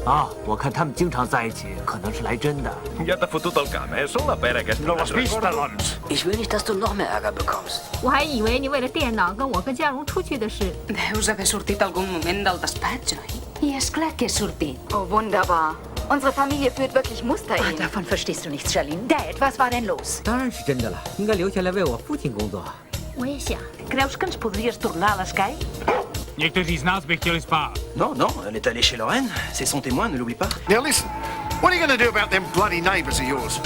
啊，我看他们经常在一起，可能是来真的。Ich will nicht, dass du noch mehr Ärger bekommst. 我还以为你为了电脑跟我跟嘉荣出去的事。Deus haver sortit algun moment del despatx, oi? Ja, és clar que he sortit. Oh, wunderbar. Unsere Familie führt wirklich Musterehen. Davon verstehst du nichts, Charlene. Dad, was war denn los? 当然是真的了，应该留下来为我父亲工作。我也想。Creus que ens podries tornar a l'escai? Někteří z nás by chtěli spát. Non, non, elle est allée chez Lorraine. C'est son témoin, ne l'oublie pas. Now listen, what are you going to do about them bloody neighbours of yours?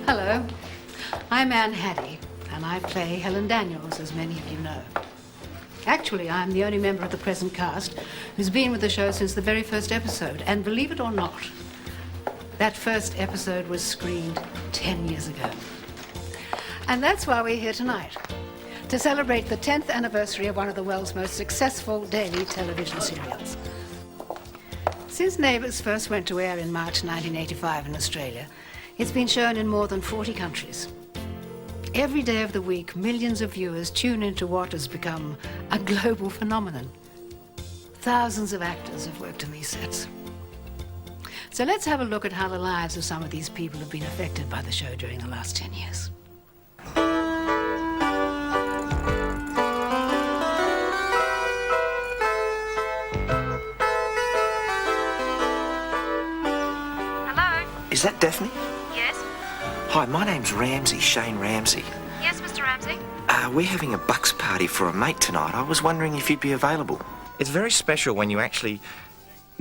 Hello, I'm Haddy, and I play Helen Daniels, as many of you know. Actually, I'm the only member of the present cast who's been with the show since the very first episode. And believe it or not, that first episode was screened 10 years ago. And that's why we're here tonight, to celebrate the 10th anniversary of one of the world's most successful daily television serials. Since Neighbours first went to air in March 1985 in Australia, it's been shown in more than 40 countries. Every day of the week, millions of viewers tune into what has become a global phenomenon. Thousands of actors have worked in these sets. So let's have a look at how the lives of some of these people have been affected by the show during the last 10 years. Hello? Is that Daphne? Yes? Hi, my name's Ramsay, Shane Ramsay. Yes, Mr. Ramsay? We're having a bucks party for a mate tonight. I was wondering if you'd be available. It's very special when you actually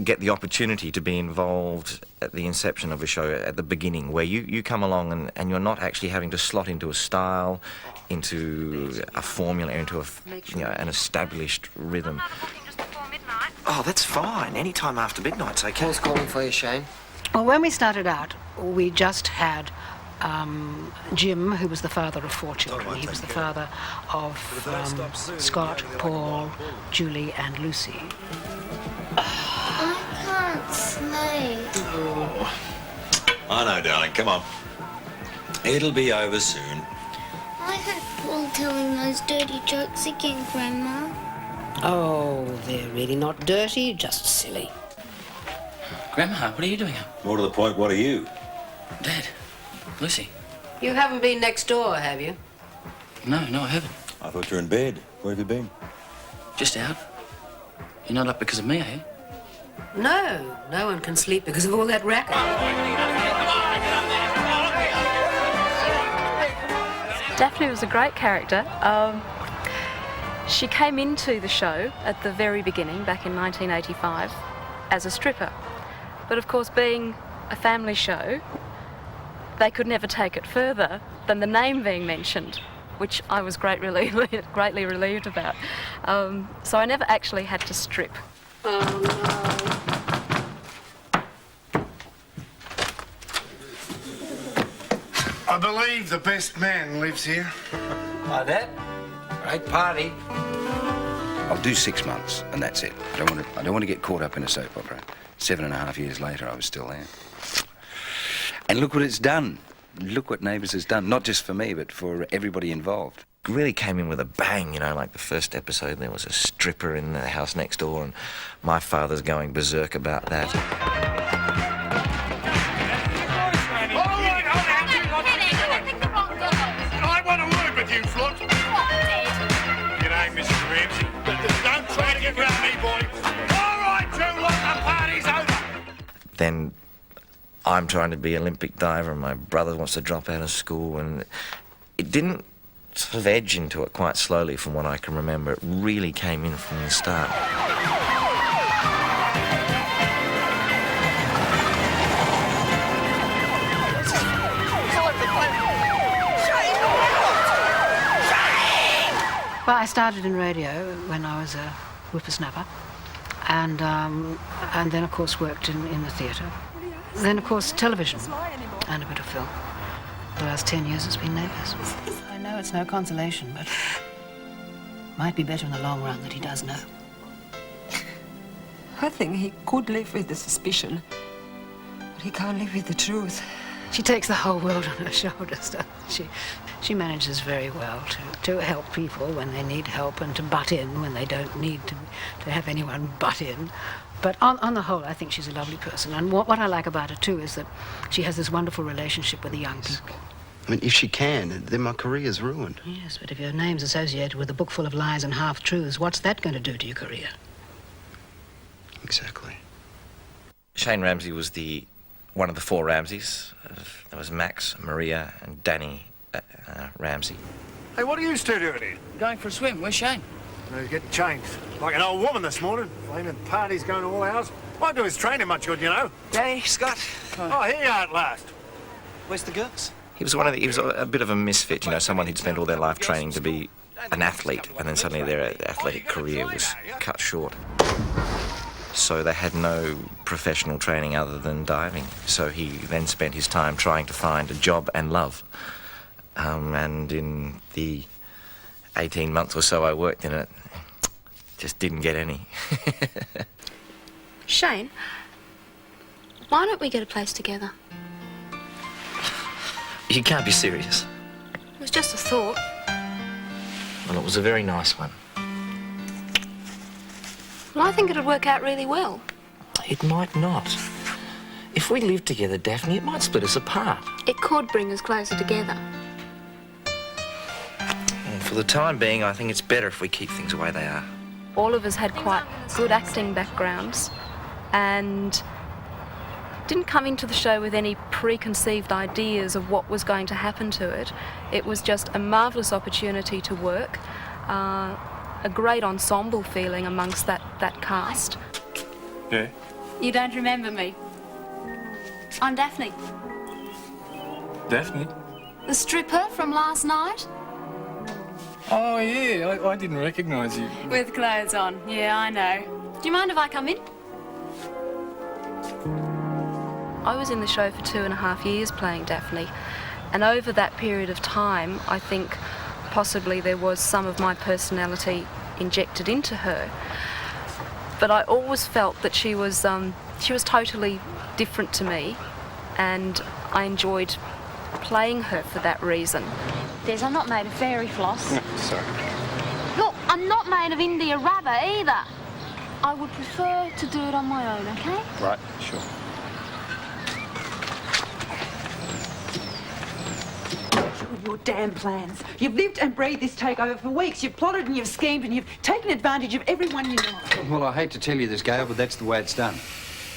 get the opportunity to be involved at the inception of a show, at the beginning, where you come along and you're not actually having to slot into a style, into a formula, into an established rhythm. Just before midnight. Oh, that's fine. Any time after midnight's okay. Who's calling for you, Shane? Well, when we started out, we just had Jim, who was the father of 4 children. He was the father of Scott, Paul, Julie, and Lucy. I can't sleep. Oh. I know, darling. Come on. It'll be over soon. I heard Paul telling those dirty jokes again, Grandma. Oh, they're really not dirty, just silly. Grandma, what are you doing? More to the point, what are you? Dad. Lucy. You haven't been next door, have you? No, I haven't. I thought you were in bed. Where have you been? Just out. You're not up because of me, are you? No, no one can sleep because of all that racket. Daphne was a great character. She came into the show at the very beginning, back in 1985, as a stripper. But of course, being a family show, they could never take it further than the name being mentioned, which I was greatly relieved about. So I never actually had to strip. Oh, no. I believe the best man lives here. Hi, Dad. Great party. I'll do 6 months, and that's it. I don't want to get caught up in a soap opera. 7.5 years later, I was still there. And look what it's done. Look what Neighbours has done, not just for me, but for everybody involved. Really came in with a bang, like the first episode, there was a stripper in the house next door, and my father's going berserk about that. I want a word with you, Flod. G'day, Mr. Ramsay. Don't try to get round me, boy. All right, Drew, look, the party's over. Then I'm trying to be Olympic diver, and my brother wants to drop out of school, and it didn't sort of edge into it quite slowly from what I can remember. It really came in from the start. Well, I started in radio when I was a whippersnapper, and then, of course, worked in the theatre. Then, of course, television and a bit of film. The last 10 years it's been Neighbours. I know it's no consolation, but might be better in the long run that he does know. I think he could live with the suspicion, but he can't live with the truth. She takes the whole world on her shoulders, doesn't she? She manages very well to help people when they need help and to butt in when they don't need to have anyone butt in. But on the whole, I think she's a lovely person. And what I like about her, too, is that she has this wonderful relationship with the young people. I mean, if she can, then my career's ruined. Yes, but if your name's associated with a book full of lies and half-truths, what's that going to do to your career? Exactly. Shane Ramsay was one of the four Ramsays. There was Max, Maria, and Danny Ramsay. Hey, what are you two doing here? Going for a swim. Where's Shane? He's getting changed. Like an old woman this morning. Flaming parties going to all hours. Won't do his training much good, you know. Danny, Scott. Oh, here you are at last. Where's the girls? He was he was a bit of a misfit, you know, someone who'd spent all their life training to be an athlete, and then suddenly their athletic career was cut short. So they had no professional training other than diving. So he then spent his time trying to find a job and love. And in the 18 months or so I worked in it, just didn't get any. Shane, why don't we get a place together? You can't be serious. It was just a thought. Well, it was a very nice one. Well, I think it'd work out really well. It might not. If we lived together, Daphne, it might split us apart. It could bring us closer together. And for the time being, I think it's better if we keep things the way they are. All of us had quite good acting backgrounds and didn't come into the show with any preconceived ideas of what was going to happen to it. It was just a marvellous opportunity to work, a great ensemble feeling amongst that cast. Yeah? You don't remember me? I'm Daphne. Daphne? The stripper from last night? Oh, yeah, I didn't recognise you. With clothes on. Yeah, I know. Do you mind if I come in? I was in the show for 2.5 years playing Daphne, and over that period of time, I think possibly there was some of my personality injected into her. But I always felt that she was totally different to me, and I enjoyed playing her for that reason. Des, I'm not made of fairy floss. No, sorry. Look, I'm not made of India rubber either. I would prefer to do it on my own, okay? Right, sure. Your damn plans. You've lived and breathed this takeover for weeks. You've plotted and you've schemed and you've taken advantage of everyone you know. Well, I hate to tell you this, Gail, but that's the way it's done.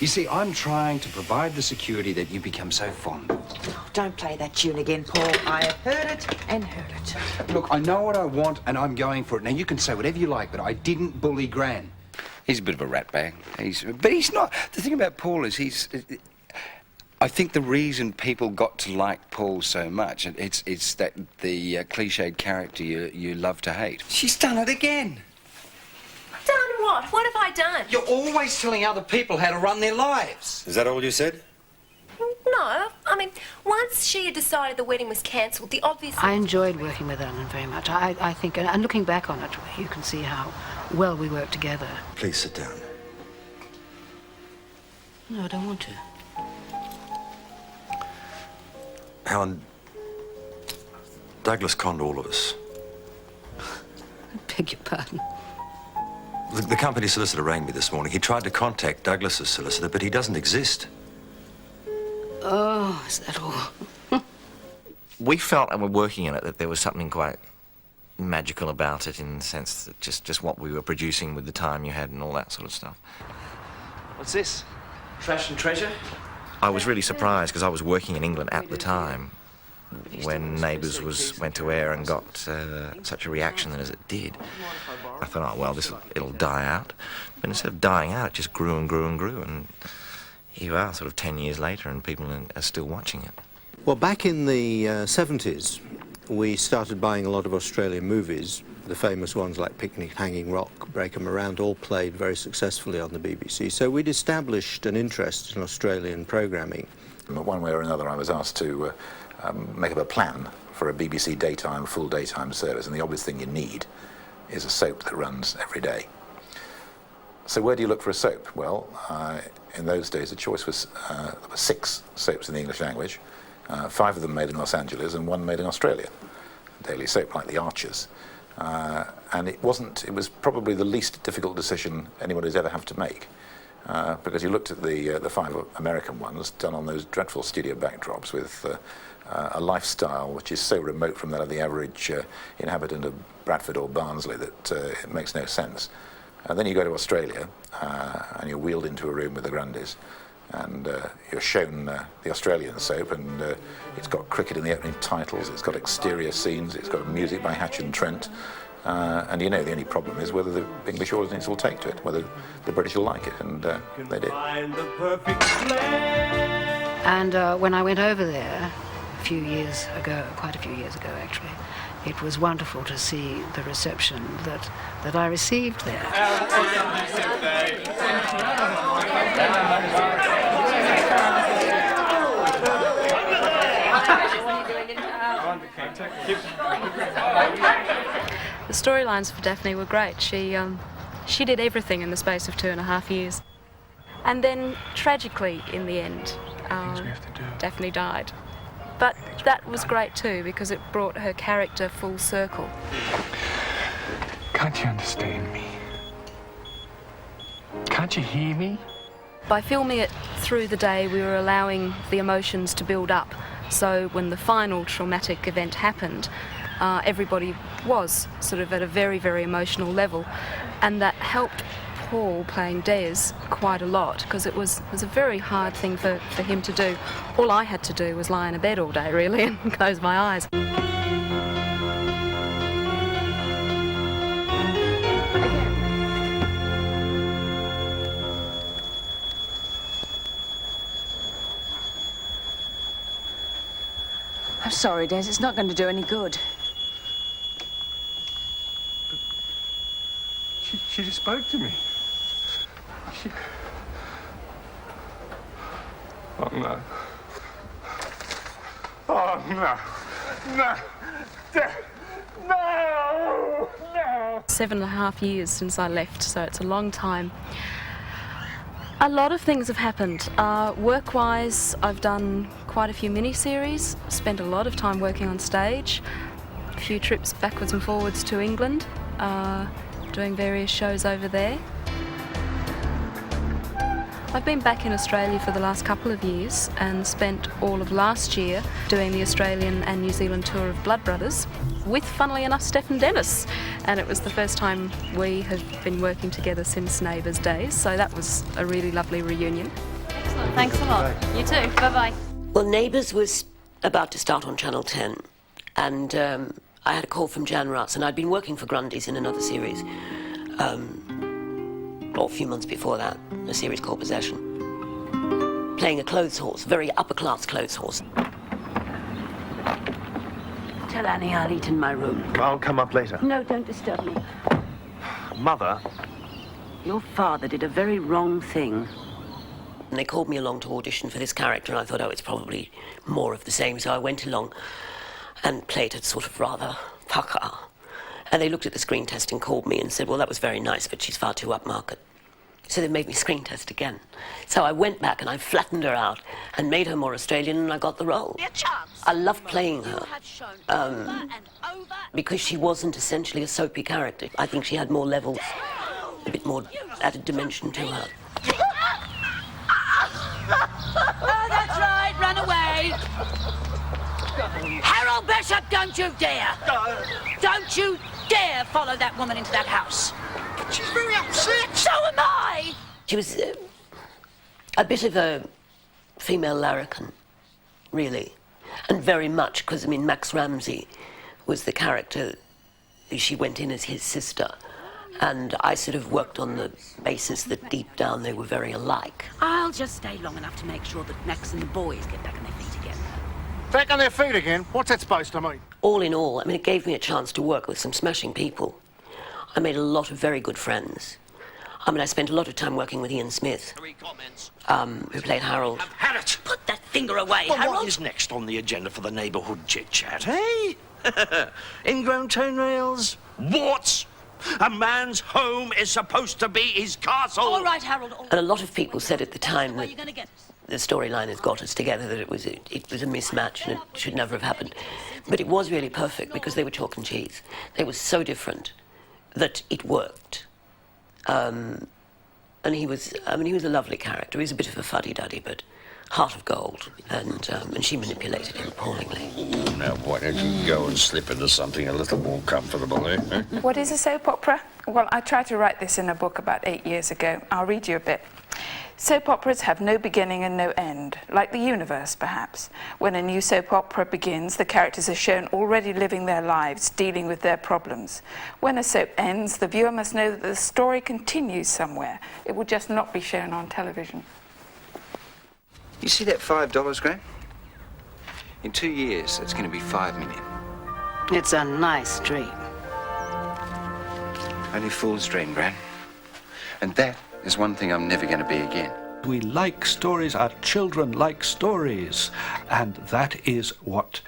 You see, I'm trying to provide the security that you become so fond of. Oh, don't play that tune again, Paul. I have heard it and heard it. Look, I know what I want and I'm going for it. Now, you can say whatever you like, but I didn't bully Gran. He's a bit of a ratbag. But he's not. The thing about Paul is I think the reason people got to like Paul so much, it's that the cliched character you love to hate. She's done it again. Done what? What have I done? You're always telling other people how to run their lives. Is that all you said? No, I mean, once she had decided the wedding was cancelled, the obvious... I enjoyed working with Ellen very much. I think, and looking back on it, you can see how well we worked together. Please sit down. No, I don't want to. Helen, Douglas conned all of us. I beg your pardon. The company solicitor rang me this morning. He tried to contact Douglas's solicitor, but he doesn't exist. Oh, is that all? We felt, and we're working in it, that there was something quite magical about it in the sense that just what we were producing with the time you had and all that sort of stuff. What's this? Trash and treasure? I was really surprised because I was working in England at the time when Neighbours went to air and got such a reaction as it did. I thought, oh, well, it'll die out. But instead of dying out, it just grew and grew and grew. And here you are, sort of 10 years later, and people are still watching it. Well, back in the 70s, we started buying a lot of Australian movies. The famous ones like Picnic, Hanging Rock, Break 'em Around, all played very successfully on the BBC. So we'd established an interest in Australian programming. One way or another, I was asked to make up a plan for a BBC daytime, full daytime service, and the obvious thing you need is a soap that runs every day. So where do you look for a soap? Well, in those days, the choice was there were 6 soaps in the English language, 5 of them made in Los Angeles and 1 made in Australia. A daily soap like The Archers. And it was probably the least difficult decision anybody's ever had to make. Because you looked at the 5 American ones done on those dreadful studio backdrops with a lifestyle which is so remote from that of the average inhabitant of Bradford or Barnsley that it makes no sense. And then you go to Australia and you're wheeled into a room with the Grundys and you're shown the Australian soap, and it's got cricket in the opening titles, it's got exterior scenes, it's got music by Hatch and Trent, and you know the only problem is whether the English audience will take to it, whether the British will like it, and they did. And when I went over there a few years ago, quite a few years ago actually, it was wonderful to see the reception that I received there. The storylines for Daphne were great. She did everything in the space of 2.5 years. And then, tragically, in the end, Daphne died. But that was great too, because it brought her character full circle. Can't you understand me? Can't you hear me? By filming it through the day, we were allowing the emotions to build up. So when the final traumatic event happened, everybody was sort of at a very, very emotional level. And that helped Paul, playing Des, quite a lot, because it was a very hard thing for him to do. All I had to do was lie in a bed all day, really, and close my eyes. I'm sorry, Des, it's not going to do any good. She just spoke to me. Oh, no. Oh, no. No. No. No. 7.5 years since I left, so it's a long time. A lot of things have happened. Work-wise, I've done quite a few mini-series, spent a lot of time working on stage, a few trips backwards and forwards to England, doing various shows over there. I've been back in Australia for the last couple of years and spent all of last year doing the Australian and New Zealand tour of Blood Brothers with, funnily enough, Stefan Dennis. And it was the first time we have been working together since Neighbours days, so that was a really lovely reunion. Excellent, thanks a lot. You too, bye-bye. Well, Neighbours was about to start on Channel 10, and I had a call from Jan Rutz, and I'd been working for Grundys in another series, a few months before that, a series called Possession, playing a clothes horse, very upper-class clothes horse. Tell Annie I'll eat in my room. I'll come up later. No, don't disturb me. Mother? Your father did a very wrong thing. And they called me along to audition for this character, and I thought, oh, it's probably more of the same, so I went along and played it sort of rather pucker. And they looked at the screen test and called me and said, well, that was very nice, but she's far too upmarket. So they made me screen test again. So I went back and I flattened her out and made her more Australian, and I got the role. I loved playing her because she wasn't essentially a soapy character. I think she had more levels, a bit more added dimension to her. Oh, that's right, run away. Harold Bishop, don't you dare. Don't you dare follow that woman into that house. She's very upset. So am I. She was a bit of a female larrikin, really, and very much, because, I mean, Max Ramsay was the character. She went in as his sister, and I sort of worked on the basis that deep down they were very alike. I'll just stay long enough to make sure that Max and the boys get back on their feet again. Back on their feet again? What's that supposed to mean? All in all, I mean, it gave me a chance to work with some smashing people. I made a lot of very good friends. I mean, I spent a lot of time working with Ian Smith, who played Harold. I've had it. Put that finger away, Well, Harold. what is next on the agenda for the neighbourhood chit-chat, eh? Ingrown toenails? Warts? A man's home is supposed to be his castle. All right, Harold. And a lot of people said at the time that the storyline has got us together, that it was a mismatch and it should never have happened. But it was really perfect because they were chalk and cheese. They were so different that it worked. And he was a lovely character. He was a bit of a fuddy-duddy, but heart of gold, and she manipulated him appallingly. Now, why don't you go and slip into something a little more comfortable, eh? What is a soap opera? Well, I tried to write this in a book about 8 years ago. I'll read you a bit. Soap operas have no beginning and no end, like the universe, perhaps. When a new soap opera begins, the characters are shown already living their lives, dealing with their problems. When a soap ends, the viewer must know that the story continues somewhere. It will just not be shown on television. You see that $5, Graham? In 2 years, it's going to be $5 million. It's a nice dream. Only fools dream, Brien. And that is one thing I'm never going to be again. We like stories, our children like stories, and that is what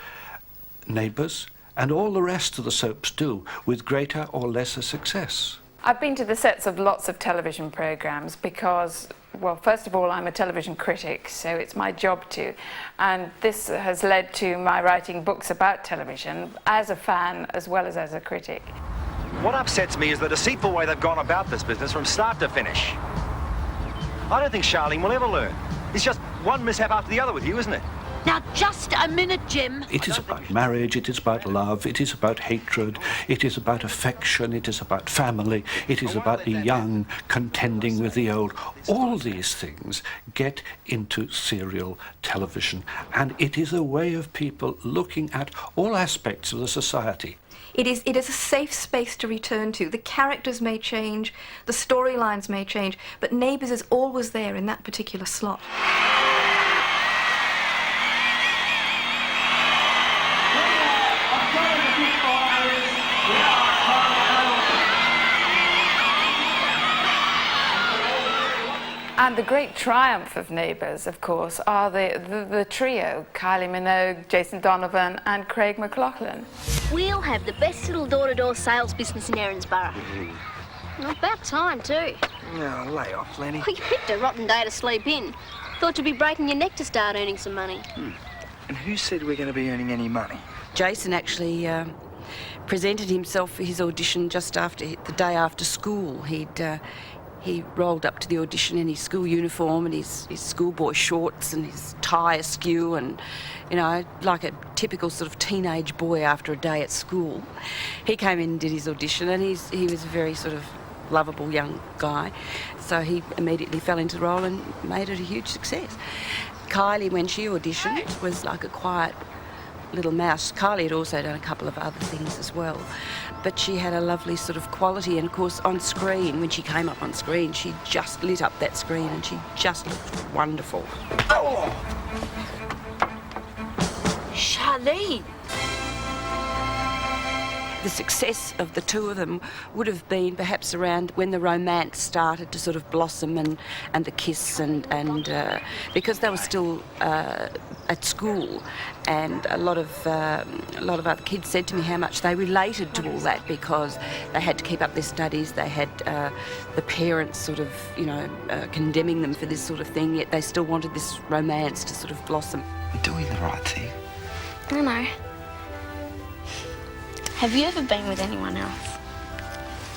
Neighbours and all the rest of the soaps do, with greater or lesser success. I've been to the sets of lots of television programmes because, well, first of all, I'm a television critic, so it's my job to. And this has led to my writing books about television as a fan as well as a critic. What upsets me is the deceitful way they've gone about this business from start to finish. I don't think Charlene will ever learn. It's just one mishap after the other with you, isn't it? Now, just a minute, Jim. It is about marriage, it is about love, it is about hatred, it is about affection, it is about family, it is about the young contending with the old. All these things get into serial television, and it is a way of people looking at all aspects of the society. It is a safe space to return to. The characters may change, the storylines may change, but Neighbours is always there in that particular slot. And the great triumph of Neighbours, of course, are the trio, Kylie Minogue, Jason Donovan and Craig McLachlan. We'll have the best little door-to-door sales business in Erinsborough. About time, too. Oh, lay off, Lenny. Well, you picked a rotten day to sleep in. Thought you'd be breaking your neck to start earning some money. And who said we're going to be earning any money? Jason actually presented himself for his audition just after the day after school. He rolled up to the audition in his school uniform and his schoolboy shorts and his tie askew and, you know, like a typical sort of teenage boy after a day at school. He came in and did his audition, and he was a very sort of lovable young guy, so he immediately fell into the role and made it a huge success. Kylie, when she auditioned, was like a quiet little mouse. Kylie had also done a couple of other things as well, but she had a lovely sort of quality, and of course on screen, when she came up on screen, she just lit up that screen and she just looked wonderful. Oh! Charlene! The success of the two of them would have been perhaps around when the romance started to sort of blossom and the kiss and because they were still at school, and a lot of other kids said to me how much they related to all that because they had to keep up their studies, they had the parents sort of, you know, condemning them for this sort of thing, yet they still wanted this romance to sort of blossom. We're doing the right thing. I know. Have you ever been with anyone else?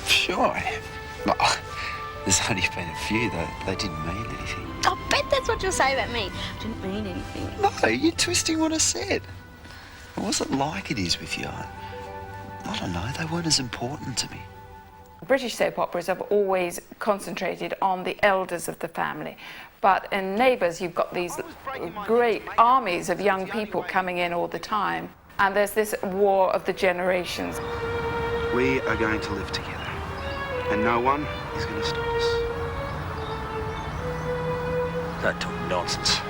Sure I have. Well, there's only been a few, though. They didn't mean anything. I bet that's what you'll say about me. I didn't mean anything. No, you're twisting what I said. It wasn't like it is with you. I don't know, they weren't as important to me. British soap operas have always concentrated on the elders of the family. But in Neighbours, you've got these great armies of young people coming in all the time. And there's this war of the generations. We are going to live together, and no one is going to stop us. Don't talk nonsense.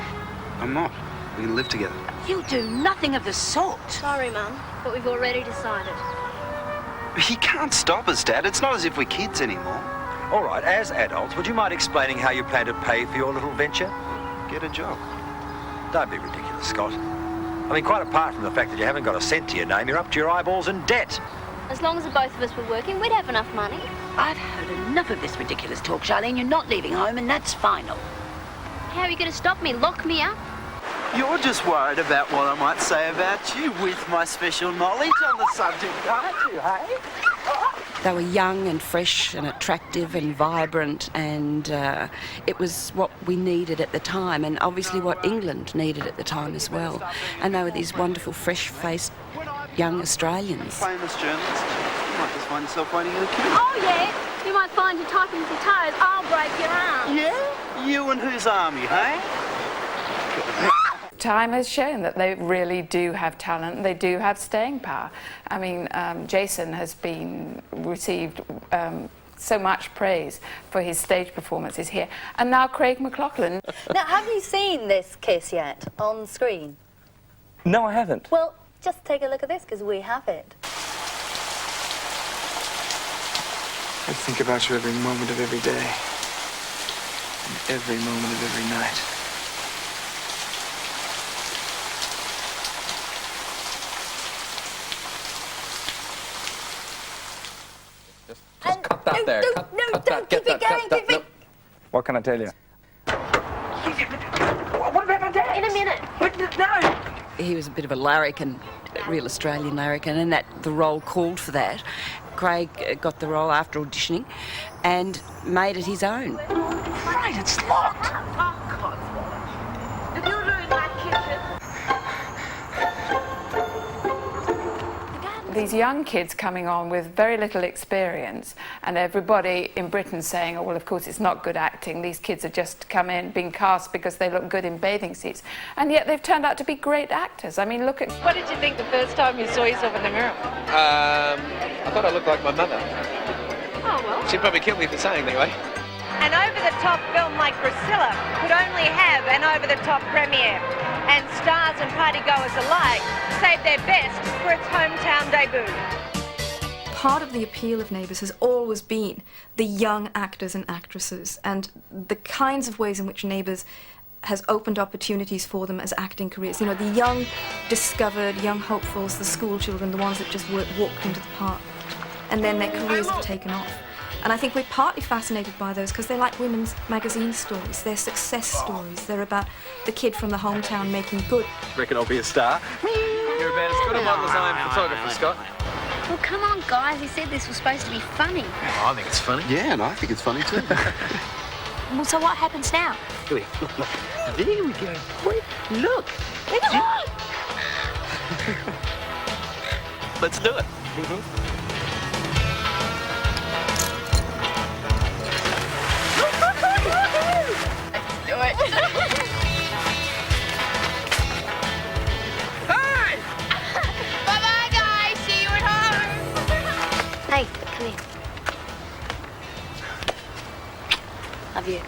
I'm not. We're going to live together. You do nothing of the sort. Sorry, Mum, but we've already decided. He can't stop us, Dad. It's not as if we're kids anymore. All right, as adults, would you mind explaining how you plan to pay for your little venture? Get a job. Don't be ridiculous, Scott. I mean, quite apart from the fact that you haven't got a cent to your name, you're up to your eyeballs in debt. As long as the both of us were working, we'd have enough money. I've heard enough of this ridiculous talk, Charlene. You're not leaving home, and that's final. How are you going to stop me? Lock me up? You're just worried about what I might say about you with my special knowledge on the subject, aren't you, hey? They were young and fresh and attractive and vibrant, and it was what we needed at the time, and obviously what England needed at the time as well. And they were these wonderful, fresh-faced young Australians. Famous journalist. You might just find yourself waiting in a queue. Oh, yeah? You might find you typing with your toes. I'll break your arm. Yeah? You and whose army, hey? Time has shown that they really do have talent. They do have staying power. I mean, Jason has received so much praise for his stage performances here. And now Craig McLachlan. Now, have you seen this kiss yet on screen? No, I haven't. Well, just take a look at this, because we have it. I think about you every moment of every day. And every moment of every night. Just cut that there. Don't keep it going, keep it. What can I tell you? What about my dad? In a minute. No! He was a bit of a larrikin, a real Australian larrikin, and the role called for that. Craig got the role after auditioning and made it his own. Right, it's locked. Oh, God. If you're doing that kitchen... These young kids coming on with very little experience, and everybody in Britain saying, oh, well, of course, it's not good acting. These kids have just come in, being cast because they look good in bathing suits. And yet they've turned out to be great actors. I mean, look at... What did you think the first time you saw yourself in the mirror? I thought I looked like my mother. Oh, well. She'd probably kill me for saying anyway. An over-the-top film like Priscilla could only have an over-the-top premiere. And stars and partygoers alike saved their best for its hometown debut. Part of the appeal of Neighbours has always been the young actors and actresses, and the kinds of ways in which Neighbours has opened opportunities for them as acting careers. You know, the young, discovered, young hopefuls, the school children, the ones that just walked into the park, and then their careers have taken off. And I think we're partly fascinated by those because they're like women's magazine stories. They're success stories. They're about the kid from the hometown making good. Reckon I'll be a star? You're about as good a model as I am photographer, Scott. Well, come on, guys. We said this was supposed to be funny. Oh, I think it's funny. Yeah, and I think it's funny too. Well, so what happens now? Look. There we go. Wait, look. Let's do it. Do it. Hi! Bye-bye, guys. See you at home. Hey, come here. Love you.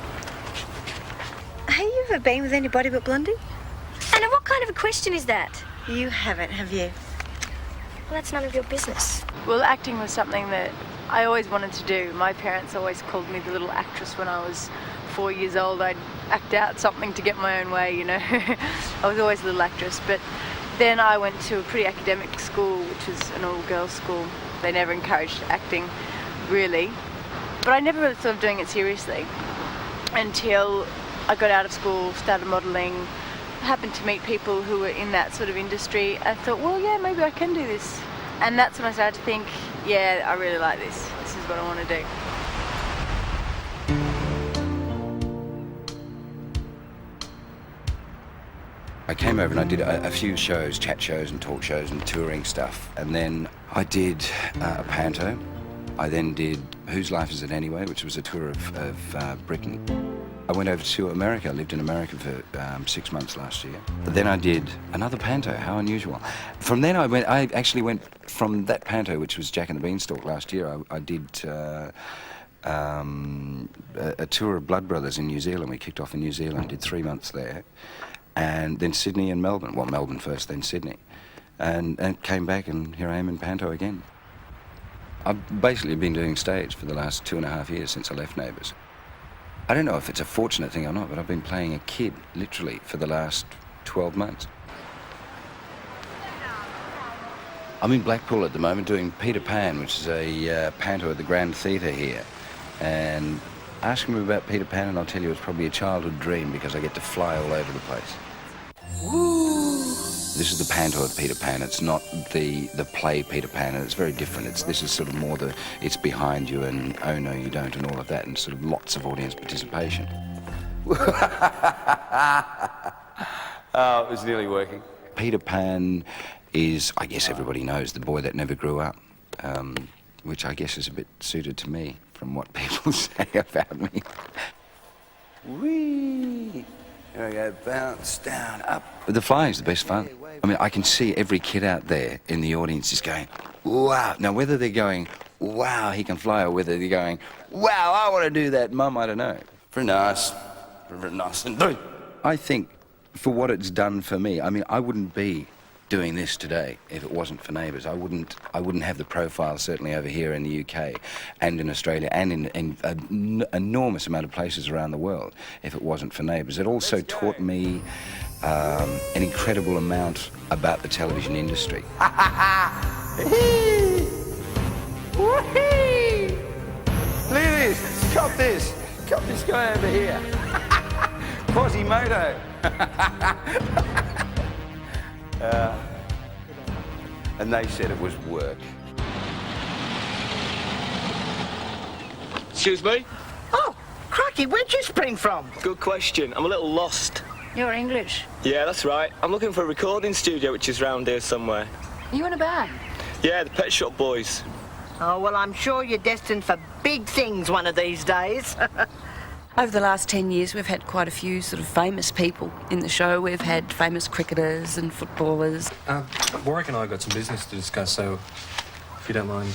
Have you ever been with anybody but Blondie? Anna, what kind of a question is that? You haven't, have you? Well, that's none of your business. Well, acting was something that I always wanted to do. My parents always called me the little actress when I was 4 years old. I'd act out something to get my own way, you know. I was always a little actress. But then I went to a pretty academic school, which was an all-girls school. They never encouraged acting, really. But I never really thought of doing it seriously until I got out of school, started modelling, happened to meet people who were in that sort of industry. I thought, well, yeah, maybe I can do this. And that's when I started to think, yeah, I really like this. This is what I want to do. I came over and I did a few shows, chat shows and talk shows and touring stuff. And then I did a panto. I then did Whose Life Is It Anyway, which was a tour of Britain. I went over to America. I lived in America for 6 months last year. Then I did another panto. How unusual. From then I actually went from that panto, which was Jack and the Beanstalk last year. I did a tour of Blood Brothers in New Zealand. We kicked off in New Zealand, did 3 months there. And then Sydney and Melbourne. Well, Melbourne first, then Sydney. And came back, and here I am in panto again. I've basically been doing stage for the last 2.5 years since I left Neighbours. I don't know if it's a fortunate thing or not, but I've been playing a kid, literally, for the last 12 months. I'm in Blackpool at the moment doing Peter Pan, which is a panto at the Grand Theatre here. And Ask me about Peter Pan and I'll tell you it's probably a childhood dream because I get to fly all over the place. This is the pantoid Peter Pan. It's not the play Peter Pan, and it's very different. This is sort of more it's behind you and oh no you don't and all of that, and sort of lots of audience participation. Oh, it was nearly working. Peter Pan is, I guess everybody knows, the boy that never grew up, which I guess is a bit suited to me from what people say about me. Whee! Here we go, bounce down, up. But the flying is the best fun. I mean, I can see every kid out there in the audience is going, wow. Now, whether they're going, wow, he can fly, or whether they're going, wow, I want to do that, Mum, I don't know. Very nice. Very nice indeed. I think for what it's done for me, I mean, I wouldn't be doing this today if it wasn't for Neighbours. I wouldn't have the profile, certainly over here in the UK and in Australia and in an enormous amount of places around the world if it wasn't for Neighbours. It also taught me an incredible amount about the television industry. Look at this! Cop this! Cop this guy over here! Quasimodo! And they said it was work. Excuse me? Oh, crikey, where'd you spring from? Good question. I'm a little lost. You're English. Yeah, that's right. I'm looking for a recording studio which is round here somewhere. Are you in a band? Yeah, the Pet Shop Boys. Oh, well, I'm sure you're destined for big things one of these days. Over the last 10 years, we've had quite a few sort of famous people in the show. We've had famous cricketers and footballers. Warwick and I got some business to discuss, so if you don't mind.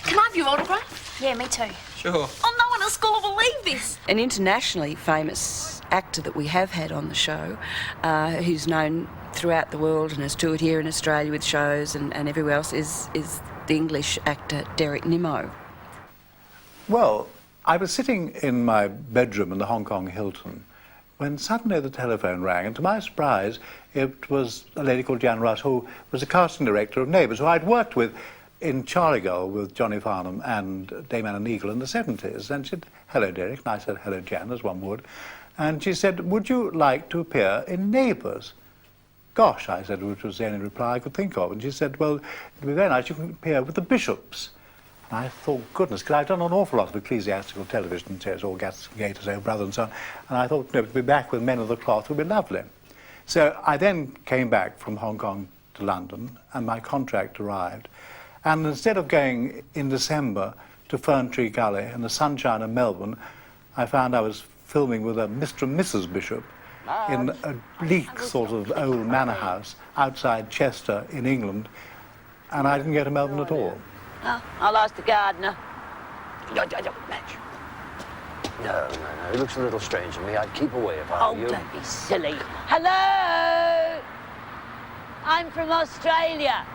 Can I have your autograph? Yeah, me too. Sure. Oh, no one at school will believe this. An internationally famous actor that we have had on the show, who's known throughout the world and has toured here in Australia with shows and everywhere else, is the English actor Derek Nimmo. Well, I was sitting in my bedroom in the Hong Kong Hilton when suddenly the telephone rang, and to my surprise, it was a lady called Jan Russ, who was a casting director of Neighbours, who I'd worked with in Charlie Girl with Johnny Farnham and Dame Anna Neagle in the 70s. And she said, hello, Derek. And I said, hello, Jan, as one would. And she said, would you like to appear in Neighbours? Gosh, I said, which was the only reply I could think of. And she said, well, it'd be very nice, you can appear with the bishops. And I thought, goodness, because I've done an awful lot of ecclesiastical television series, all Gators, Oh Brother and so on. And I thought, no, to be back with Men of the Cloth would be lovely. So I then came back from Hong Kong to London, and my contract arrived. And instead of going in December to Ferntree Gully in the sunshine of Melbourne, I found I was filming with a Mr. and Mrs. Bishop in a bleak sort of old manor house outside Chester in England, and I didn't go to Melbourne at all. Oh, I'll ask the gardener. No, he looks a little strange to me. I'd keep away if I were you. Oh, don't be silly. Hello? I'm from Australia.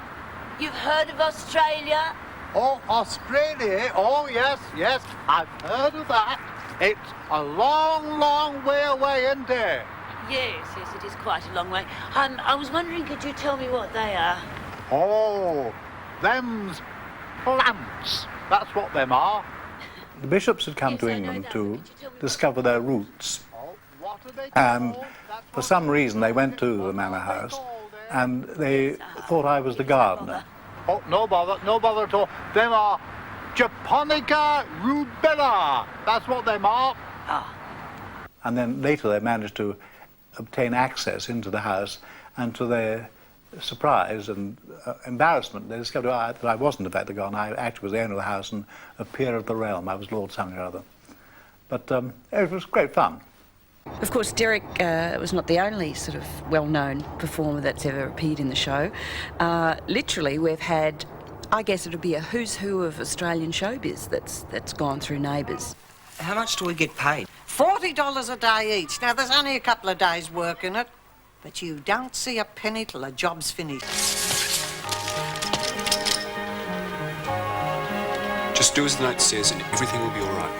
You've heard of Australia? Oh, Australia? Oh, yes, yes, I've heard of that. It's a long, long way away, isn't it? Yes, it is quite a long way. I was wondering, could you tell me what they are? Oh, them's plants. That's what them are. The bishops had come to England to discover their roots, and for some reason they went to the manor house and they thought I was the gardener. Oh, no bother at all. Them are Japonica rubella. That's what them are. And then later they managed to obtain access into the house, and to their surprise and embarrassment, they discovered that I wasn't in fact the gardener. I actually was the owner of the house and a peer of the realm. I was Lord something or other. But it was great fun. Of course, Derek was not the only sort of well-known performer that's ever appeared in the show. Literally, we've had, I guess it would be a who's who of Australian showbiz that's gone through Neighbours. How much do we get paid? $40 a day each. Now, there's only a couple of days' work in it, but you don't see a penny till the job's finished. Just do as the note says and everything will be all right.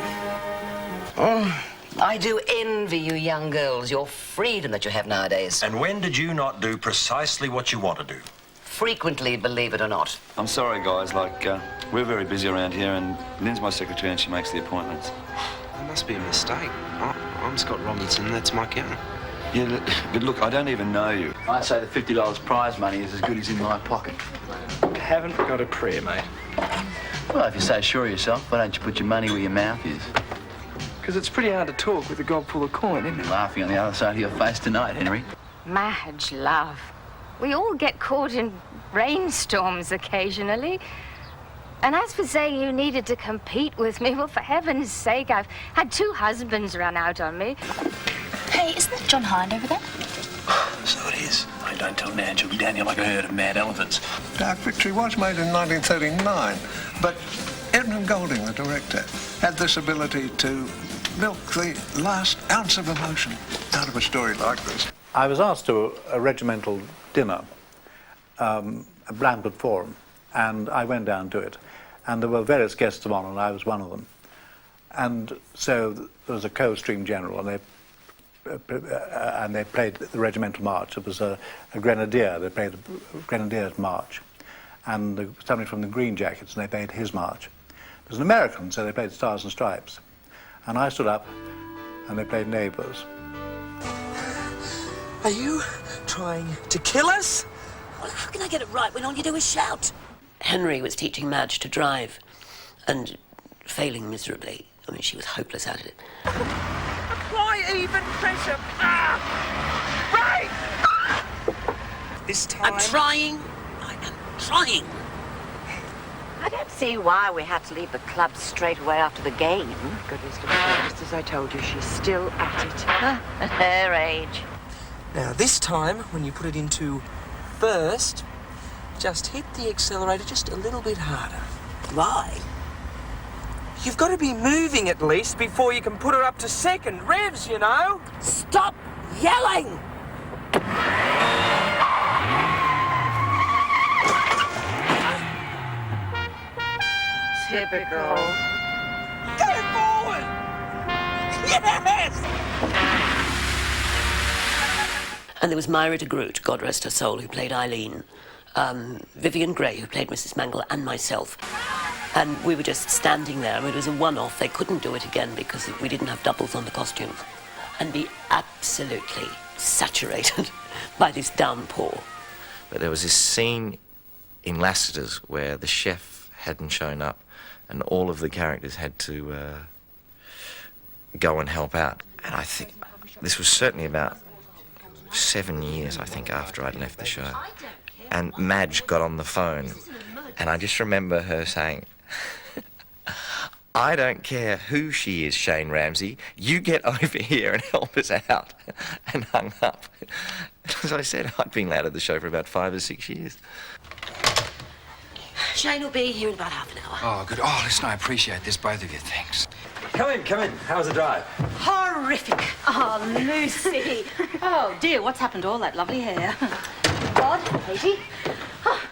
Oh, I do envy you young girls, your freedom that you have nowadays. And when did you not do precisely what you want to do? frequently, believe it or not. I'm sorry, guys. We're very busy around here, and Lynn's my secretary, and she makes the appointments. There must be a mistake. I'm Scott Robinson. That's my accountant. Yeah, but look, I don't even know you. I say the $50 prize money is as good as in my pocket. Haven't got a prayer, mate. Well, if you're so sure of yourself, why don't you put your money where your mouth is? Because it's pretty hard to talk with a gob full of coin, isn't it? You're laughing on the other side of your face tonight, Henry. Madge, love. We all get caught in rainstorms occasionally. And as for saying you needed to compete with me, well, for heaven's sake, I've had 2 husbands run out on me. Hey, isn't that John Hind over there? So it is. I don't tell Nan, she'll be down here like a herd of mad elephants. Dark Victory was made in 1939, but Edmund Golding, the director, had this ability to milk the last ounce of emotion out of a story like this. I was asked to a regimental dinner at Blandford Forum, and I went down to it. And there were various guests of honour, and I was one of them. And so there was a co-stream general, and they played the regimental march. It was a grenadier. They played a grenadier's march, and somebody from the Green Jackets, and they played his march. There was an American, so they played Stars and Stripes. And I stood up, and they played Neighbours. Are you trying to kill us? Well, how can I get it right when all you do is shout? Henry was teaching Madge to drive, and failing miserably. I mean, she was hopeless at it. Apply even pressure. Right! This time... I'm trying. I am trying. I don't see why we had to leave the club straight away after the game. Goodness, just as I told you, she's still at it. At her age. Now, this time, when you put it into first, just hit the accelerator just a little bit harder. Why? You've got to be moving at least before you can put her up to second revs, you know. Stop yelling! Typical. Go forward! Yes! And there was Myra de Groot, God rest her soul, who played Eileen, Vivian Gray, who played Mrs. Mangle, and myself. And we were just standing there. I mean, it was a one-off. They couldn't do it again because we didn't have doubles on the costumes. And be absolutely saturated by this downpour. But there was this scene in Lassiter's where the chef hadn't shown up and all of the characters had to go and help out. And I think this was certainly about 7 years, I think, after I'd left the show. And Madge got on the phone, and I just remember her saying, I don't care who she is, Shane Ramsay, you get over here and help us out, and hung up. As I said, I'd been out of the show for about 5 or 6 years. Shane will be here in about half an hour. Oh, good. Oh, listen, I appreciate this, both of you. Thanks. Come in. How was the drive? Horrific. Oh, Lucy. Oh, dear, what's happened to all that lovely hair? God, Katie.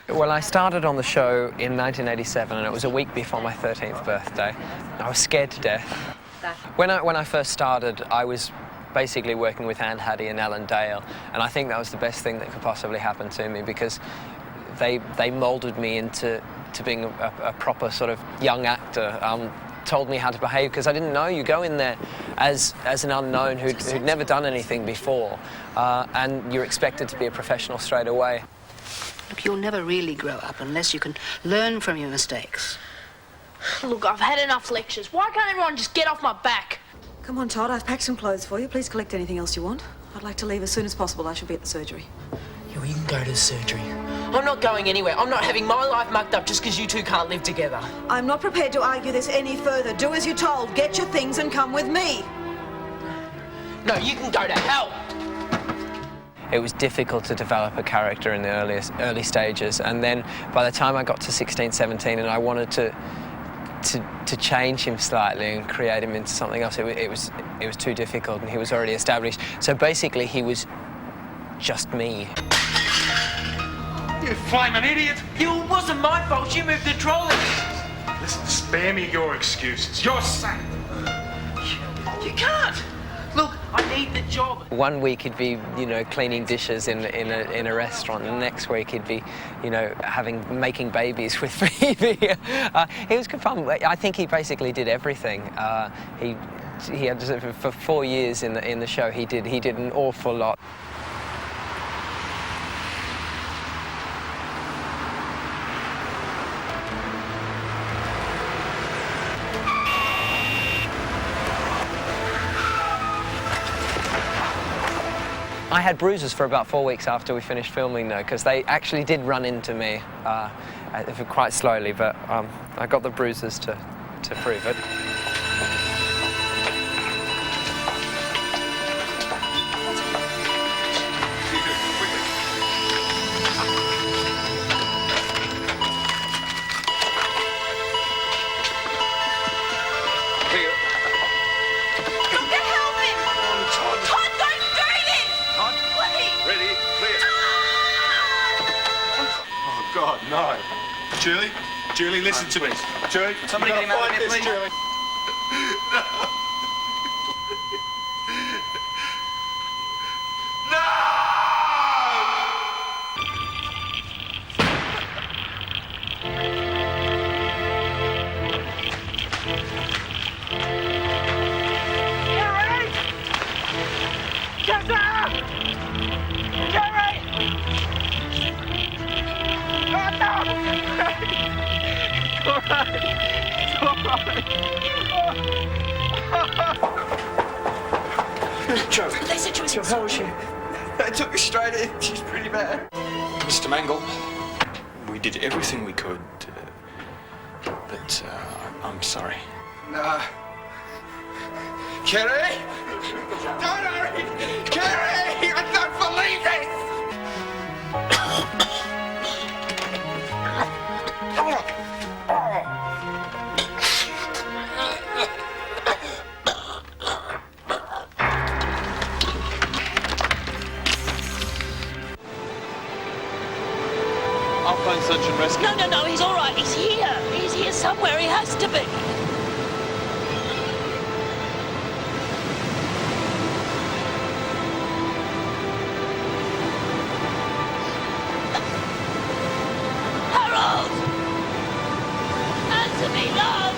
Well, I started on the show in 1987, and it was a week before my 13th birthday. I was scared to death. When I first started, I was basically working with Haddy and Ellen Dale, and I think that was the best thing that could possibly happen to me because they moulded me into being a proper sort of young actor. Told me how to behave because I didn't know. You go in there as an unknown who'd never done anything before, and you're expected to be a professional straight away. Look, you'll never really grow up unless you can learn from your mistakes. Look, I've had enough lectures. Why can't everyone just get off my back? Come on, Todd, I've packed some clothes for you. Please collect anything else you want. I'd like to leave as soon as possible. I should be at the surgery. Yeah, well, you can go to the surgery. I'm not going anywhere. I'm not having my life mucked up just because you two can't live together. I'm not prepared to argue this any further. Do as you're told. Get your things and come with me. No, you can go to hell. It was difficult to develop a character in the early stages, and then by the time I got to 16, 17, and I wanted to change him slightly and create him into something else, it was too difficult, and he was already established. So basically, he was just me. You flaming idiot! It wasn't my fault. You moved the trolley. Listen, spare me your excuses. You're sacked. You can't. Look, I need the job. One week he'd be, you know, cleaning dishes in a restaurant, and the next week he'd be, you know, making babies with Phoebe. It was good fun. I think he basically did everything. He had for 4 years in the show. He did an awful lot. I had bruises for about 4 weeks after we finished filming, though, because they actually did run into me quite slowly, but I got the bruises to prove it. No. Julie, listen to me. Julie, somebody get him out of here, please. Julie. Joe, how is she? They took her straight in. She's pretty bad. Mr. Mangle, we did everything we could, but I'm sorry. Kerry! Don't hurry! Kerry! I don't believe it! I'll phone search and rescue. No, he's all right. He's here. He's here somewhere. He has to be. Harold! Answer me, love!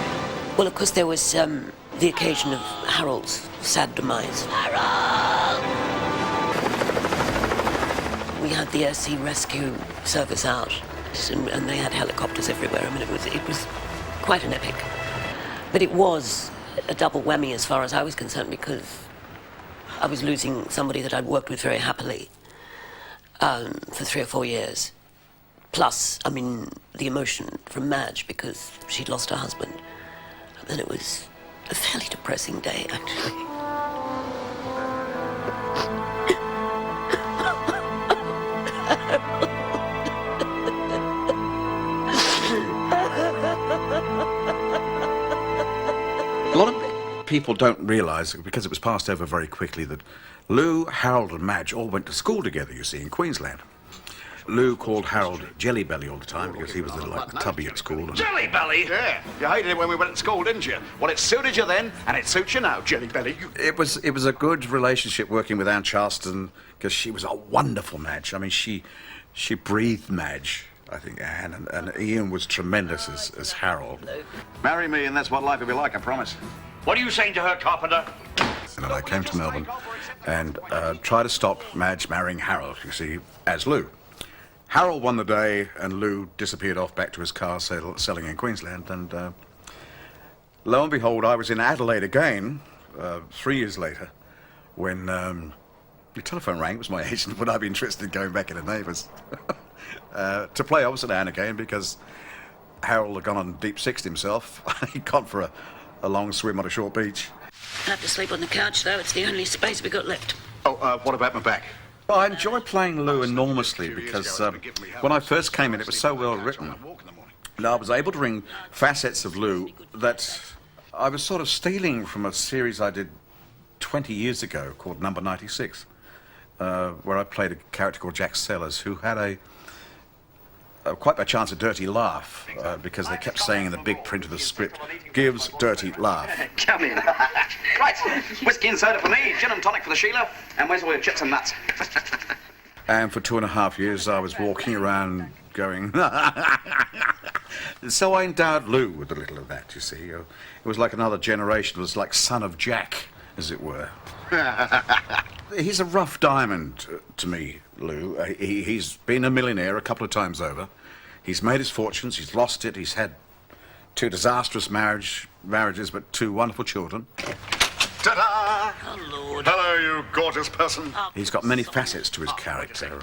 Well, of course, there was the occasion of Harold's sad demise. Harold! We had the air sea rescue service out, and they had helicopters everywhere. I mean, it was quite an epic. But it was a double whammy as far as I was concerned, because I was losing somebody that I'd worked with very happily for 3 or 4 years. Plus, I mean, the emotion from Madge, because she'd lost her husband. And then it was a fairly depressing day, actually. A lot of people don't realise, because it was passed over very quickly, that Lou, Harold and Madge all went to school together, you see, in Queensland. Lou called Harold Jelly Belly all the time because he was like the tubby at school. And Jelly Belly? Yeah. You hated it when we went to school, didn't you? Well, it suited you then, and it suits you now, Jelly Belly. It was a good relationship working with Aunt Charleston, because she was a wonderful Madge. I mean, she breathed Madge, I think, Anne, and Ian was tremendous as Harold. Marry me, and that's what life will be like, I promise. What are you saying to her, Carpenter? And then I came to Melbourne and tried to stop Madge marrying Harold, you see, as Lou. Harold won the day, and Lou disappeared off back to his car selling in Queensland. And lo and behold, I was in Adelaide again 3 years later when the telephone rang. It was my agent. Would I be interested in going back into Neighbours? To play opposite Anne again, because Harold had gone on deep sixed himself. He'd gone for a long swim on a short beach. I have to sleep on the couch, though. It's the only space we've got left. Oh, what about my back? Well, I enjoy playing Lou enormously because when I first came in, it was so well written. And I was able to bring facets of Lou that I was sort of stealing from a series I did 20 years ago called Number 96, where I played a character called Jack Sellers, who had quite by chance, a dirty laugh, because they kept saying in the big print of the script, "Gives dirty laugh." Come in. Right, whiskey and soda for me, gin and tonic for the Sheila, and where's all your chips and nuts? And for 2.5 years, I was walking around going... So I endowed Lou with a little of that, you see. It was like another generation. It was like Son of Jack, as it were. He's a rough diamond to me, Lou. He's been a millionaire a couple of times over. He's made his fortunes, he's lost it, he's had 2 disastrous marriages, but 2 wonderful children. Ta-da! Oh, Lord. Hello, you gorgeous person. He's got many facets to his character.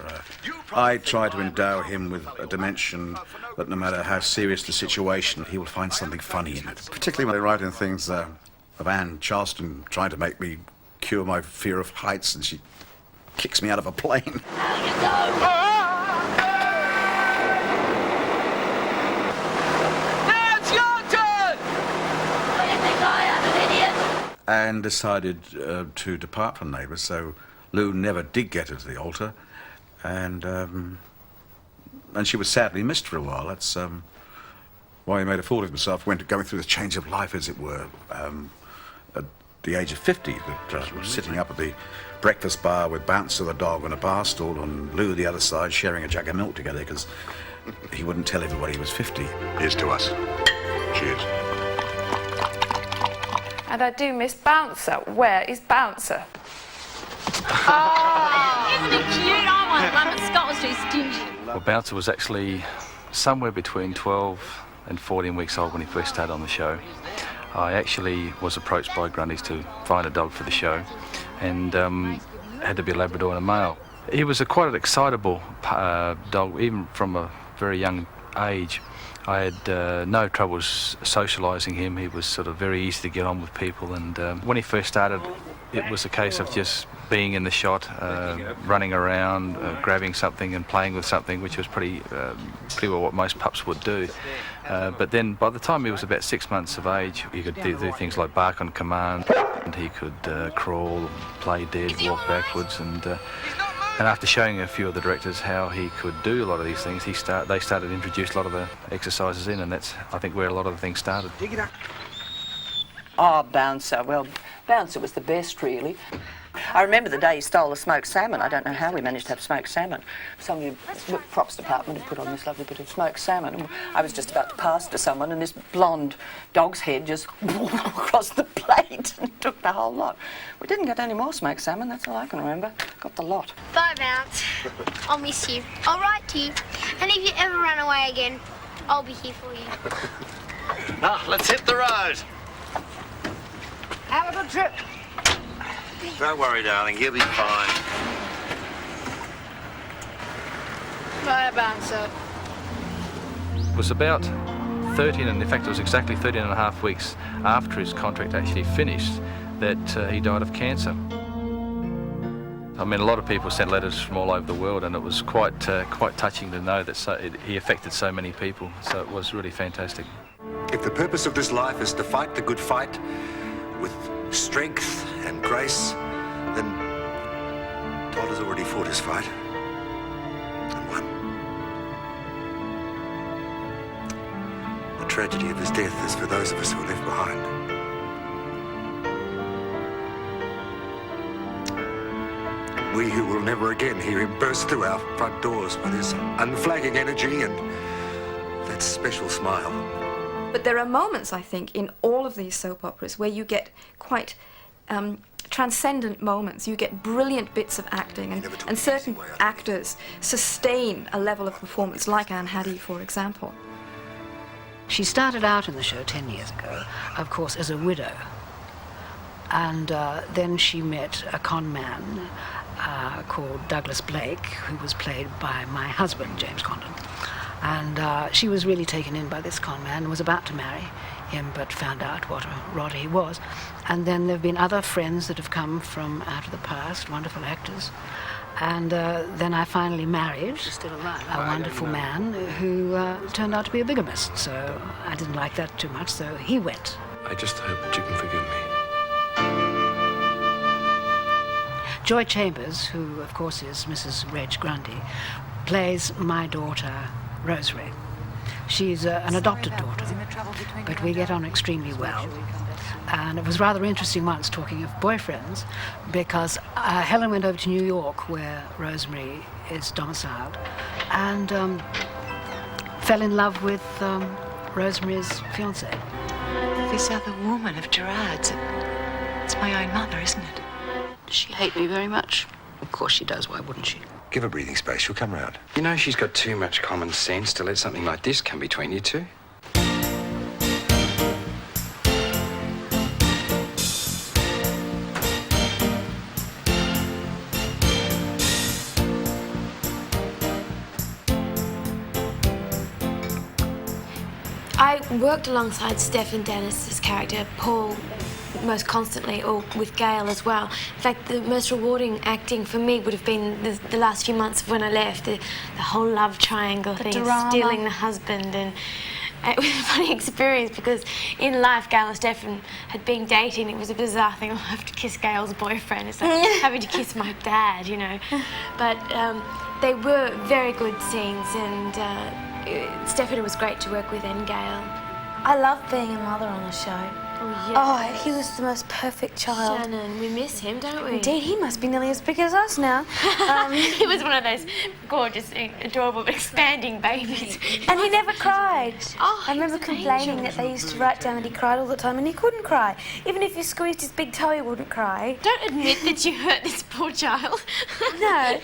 I try to endow him with a dimension that no matter how serious the situation, he will find something funny in it. Particularly when they write in things of Anne Charleston trying to make me cure my fear of heights, and she kicks me out of a plane. And decided to depart from Neighbours, so Lou never did get her to the altar, and she was sadly missed for a while. That's why he made a fool of himself, going through the change of life, as it were, at the age of 50, sitting up at the breakfast bar with Bouncer the dog on a bar stool and Lou the other side, sharing a jug of milk together, because he wouldn't tell everybody he was 50. Here's to us. Cheers. And I do miss Bouncer. Where is Bouncer? Oh, isn't it cute? I want one, but Scott was too stingy. Well, Bouncer was actually somewhere between 12 and 14 weeks old when he first started on the show. I actually was approached by Grundy's to find a dog for the show, and had to be a Labrador and a male. He was quite an excitable dog, even from a very young age. I had no troubles socialising him. He was sort of very easy to get on with people, and when he first started, it was a case of just being in the shot, running around, grabbing something and playing with something, which was pretty well what most pups would do. But then by the time he was about 6 months of age, he could do things like bark on command, and he could crawl, play dead, walk backwards, and after showing a few of the directors how he could do a lot of these things, they started to introduce a lot of the exercises in, and that's, I think, where a lot of the things started. Dig it up. Oh, Bouncer. Well, Bouncer was the best, really. I remember the day he stole the smoked salmon. I don't know how we managed to have smoked salmon. Somebody in the props department had put on this lovely bit of smoked salmon, and I was just about to pass to someone, and this blonde dog's head just across the plate and took the whole lot. We didn't get any more smoked salmon, that's all I can remember. Got the lot. Bye, Bounce. I'll miss you. I'll write to you. And if you ever run away again, I'll be here for you. Now, let's hit the road. Have a good trip. Don't worry, darling, you'll be fine. Bye, Bouncer. It was about 13, and in fact it was exactly 13 and a half weeks after his contract actually finished that he died of cancer. I mean, a lot of people sent letters from all over the world, and it was quite touching to know that he affected so many people, so it was really fantastic. If the purpose of this life is to fight the good fight with strength and grace, then Todd has already fought his fight and won. The tragedy of his death is for those of us who are left behind. We who will never again hear him burst through our front doors with his unflagging energy and that special smile. But there are moments, I think, in all of these soap operas where you get quite transcendent moments. You get brilliant bits of acting, and certain actors sustain a level of performance, like Anne Haddy, for example. She started out in the show 10 years ago, of course, as a widow. And then she met a con man called Douglas Blake, who was played by my husband, James Condon. And she was really taken in by this con man and was about to marry him, but found out what a rotter he was. And then there have been other friends that have come from out of the past, wonderful actors. And then I finally married a wonderful man who turned out to be a bigamist, so I didn't like that too much, so he went. I just hope that you can forgive me. Joy Chambers, who of course is Mrs. Reg Grundy, plays my daughter Rosemary. She's an adopted daughter, but we get on extremely well. And it was rather interesting once, talking of boyfriends, because Helen went over to New York, where Rosemary is domiciled, and fell in love with Rosemary's fiancé. This other woman of Gerard's, it's my own mother, isn't it? Does she hate me very much? Of course she does, why wouldn't she? Give her breathing space, she'll come round. You know she's got too much common sense to let something like this come between you two. I worked alongside Stefan Dennis's character, Paul, most constantly, or with Gail as well. In fact, the most rewarding acting for me would have been the last few months of when I left, the whole love triangle thing, drama. Stealing the husband, and it was a funny experience because in life, Gail and Stefan had been dating. It was a bizarre thing. I'll have to kiss Gail's boyfriend. It's like having to kiss my dad, you know. But they were very good scenes, and Stefan was great to work with, and Gail. I loved being a mother on the show. Oh, yeah. Oh, he was the most perfect child. Shannon, we miss him, don't we? Indeed, he must be nearly as big as us now. He was one of those gorgeous, adorable, expanding babies. And he never cried. Oh, I remember complaining that they used to write down that he cried all the time, and he couldn't cry. Even if you squeezed his big toe, he wouldn't cry. Don't admit that you hurt this poor child. No,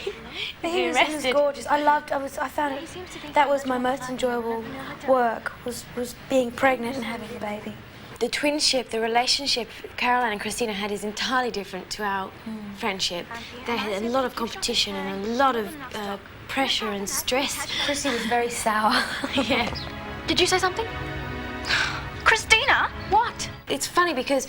but he was gorgeous. I found it, that was my most enjoyable work, was being pregnant and having a baby. The twinship, the relationship Caroline and Christina had is entirely different to our friendship. They had a lot of competition and a lot of pressure and stress. Chrissy was very sour. Yeah. Did you say something? Christina? What? It's funny because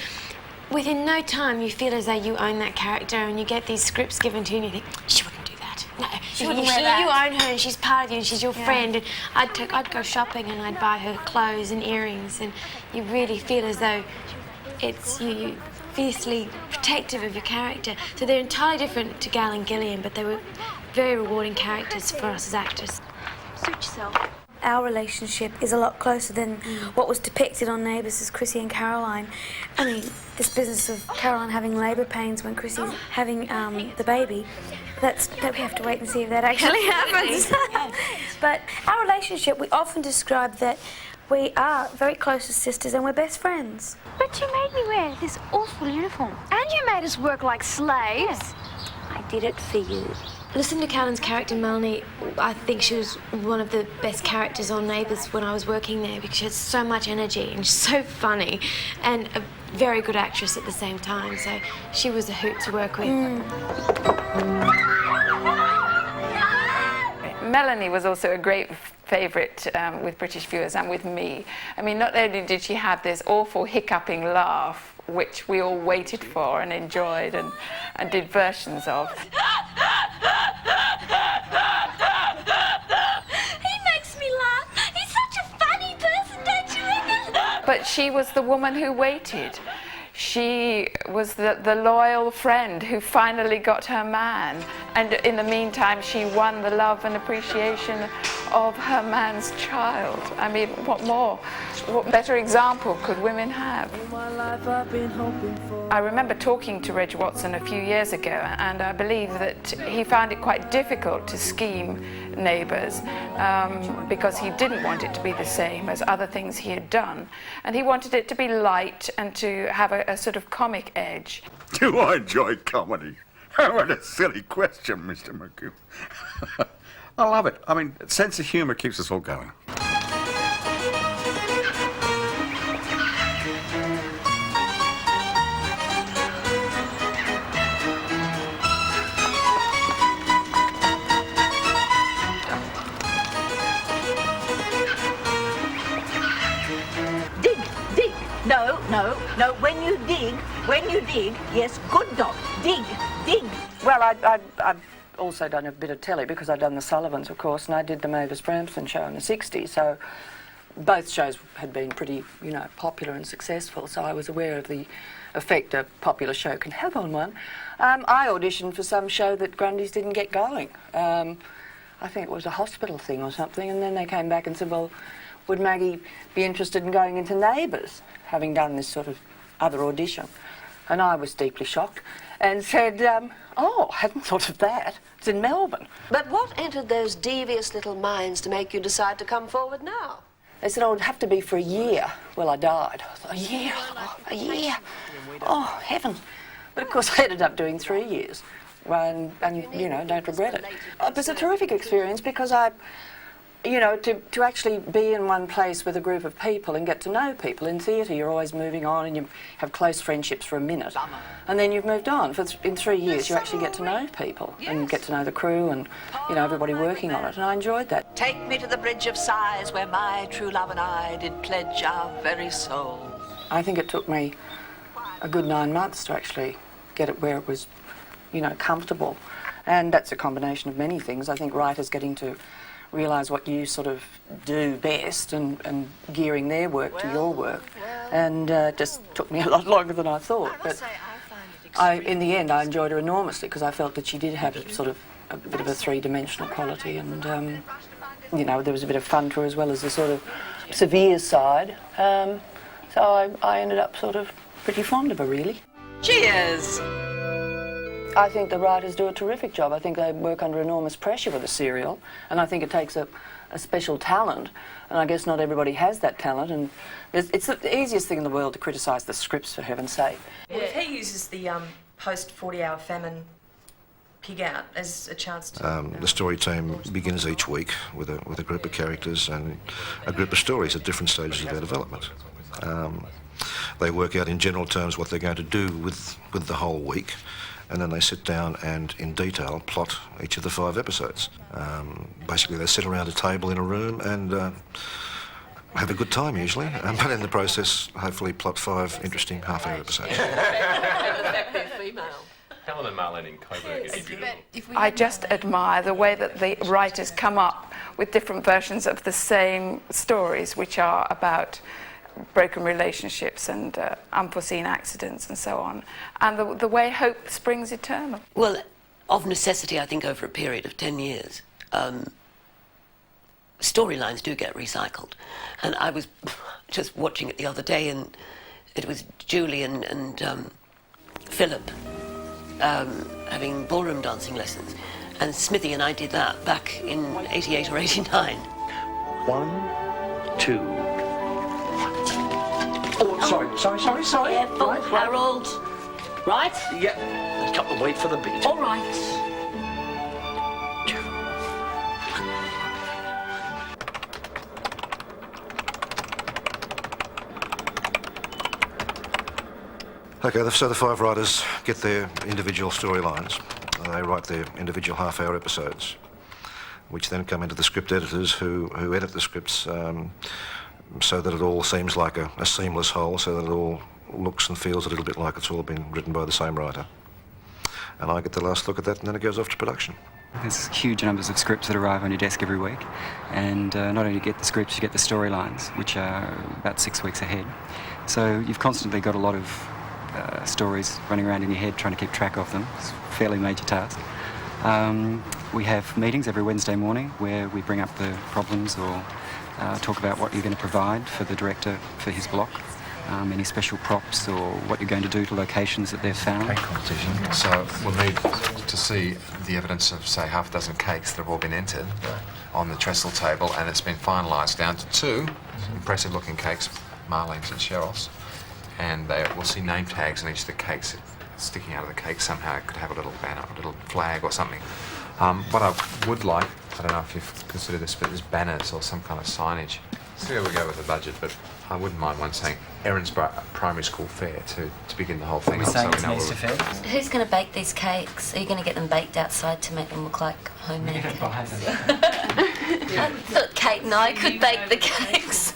within no time you feel as though you own that character, and you get these scripts given to you and you think, she wouldn't do that. No, She wouldn't wear that. You own her and she's part of you and she's your friend, and I'd go shopping and I'd buy her clothes and earrings, and you really feel as though it's you fiercely protective of your character. So they're entirely different to Gail and Gillian, but they were very rewarding characters for us as actors. Suit yourself. Our relationship is a lot closer than what was depicted on Neighbours as Chrissy and Caroline. I mean, this business of Caroline having labour pains when Chrissy's having the baby, that we have to wait and see if that actually happens. But our relationship, we often describe that we are very close as sisters and we're best friends. But you made me wear this awful uniform. And you made us work like slaves. I did it for you. Listen to Caroline's character, Melanie. I think she was one of the best characters on Neighbours when I was working there, because she had so much energy and she's so funny and a very good actress at the same time. So she was a hoot to work with. Melanie was also a great favourite with British viewers and with me. I mean, not only did she have this awful hiccuping laugh, which we all waited for and enjoyed and did versions of. He makes me laugh. He's such a funny person, don't you reckon? But she was the woman who waited. She was the loyal friend who finally got her man. And in the meantime, she won the love and appreciation of her man's child. I mean, what more? What better example could women have? I remember talking to Reg Watson a few years ago, and I believe that he found it quite difficult to scheme Neighbours because he didn't want it to be the same as other things he had done. And he wanted it to be light and to have a sort of comic edge. Do I enjoy comedy? What a silly question, Mr. McGill. I love it. I mean, sense of humour keeps us all going. Dig. No. When you dig, yes, good dog. Dig. Well, I've also done a bit of telly because I'd done the Sullivans, of course, and I did the Mavis Bramston show in the 60s, so both shows had been pretty, popular and successful, so I was aware of the effect a popular show can have on one. I auditioned for some show that Grundy's didn't get going. I I think it was a hospital thing or something, and then they came back and said, well, would Maggie be interested in going into Neighbours, having done this sort of other audition? And I was deeply shocked and said, oh, I hadn't thought of that. It's in Melbourne. But what entered those devious little minds to make you decide to come forward now? They said, oh, it would have to be for a year. Well, I died. I thought, a year? Oh, a year? Oh, heavens. But of course, I ended up doing 3 years. And you know, don't regret it. It was a terrific experience because you know, to actually be in one place with a group of people and get to know people. In theatre, you're always moving on and you have close friendships for a minute. And then you've moved on. In 3 years, you actually get to know people and get to know the crew and, you know, everybody working on it. And I enjoyed that. Take me to the Bridge of Sighs where my true love and I did pledge our very souls. I think it took me a good 9 months to actually get it where it was, you know, comfortable. And that's a combination of many things. I think writers getting to realise what you sort of do best and gearing their work to your work. And just took me a lot longer than I thought. But in the end, I enjoyed her enormously because I felt that she did have sort of a bit of a three-dimensional quality and, you know, there was a bit of fun to her as well as the sort of severe side. So I ended up sort of pretty fond of her, really. Cheers! I think the writers do a terrific job. I think they work under enormous pressure with a serial, and I think it takes a special talent, and I guess not everybody has that talent, and it's the easiest thing in the world to criticise the scripts, for heaven's sake. Well, if he uses the post-40-hour famine pig out as a chance to... The story team begins each week with a group of characters and a group of stories at different stages of their development. They work out in general terms what they're going to do with the whole week, and then they sit down and, in detail, plot each of the 5 episodes. Basically, they sit around a table in a room and have a good time, usually, but in the process, hopefully plot 5 interesting half-hour episodes. Helen and Marlene in Coburg is beautiful. I just admire the way that the writers come up with different versions of the same stories, which are about broken relationships and unforeseen accidents and so on, and the way hope springs eternal. Well, of necessity, I think over a period of 10 years, storylines do get recycled. And I was just watching it the other day, and it was Julie and Philip having ballroom dancing lessons, and Smithy and I did that back in 88 or 89. 1, 2. Oh, sorry. Careful, Right. Harold. Right? Yep. A couple, wait for the beat. All right. Okay, so the 5 writers get their individual storylines. They write their individual half-hour episodes, which then come into the script editors who edit the scripts so that it all seems like a seamless whole, so that it all looks and feels a little bit like it's all been written by the same writer. And I get the last look at that, and then it goes off to production. There's huge numbers of scripts that arrive on your desk every week, and not only do you get the scripts, you get the storylines, which are about 6 weeks ahead. So you've constantly got a lot of stories running around in your head trying to keep track of them. It's a fairly major task. We have meetings every Wednesday morning where we bring up the problems or talk about what you're going to provide for the director for his block, any special props or what you're going to do to locations that they've found. Cake competition, so we'll need to see the evidence of, say, half a dozen cakes that have all been entered on the trestle table, and it's been finalised down to 2 impressive-looking cakes, Marlene's and Cheryl's, and we'll see name tags on each of the cakes. Sticking out of the cake somehow, it could have a little banner, a little flag or something. What I would like, I don't know if you've considered this, but there's banners or some kind of signage. See how we go with the budget, but I wouldn't mind one saying Erinsborough Primary School Fair to begin the whole thing. Are we saying it's an Easter fair? Who's going to bake these cakes? Are you going to get them baked outside to make them look like homemade cakes? I thought Kate and I could bake the cakes.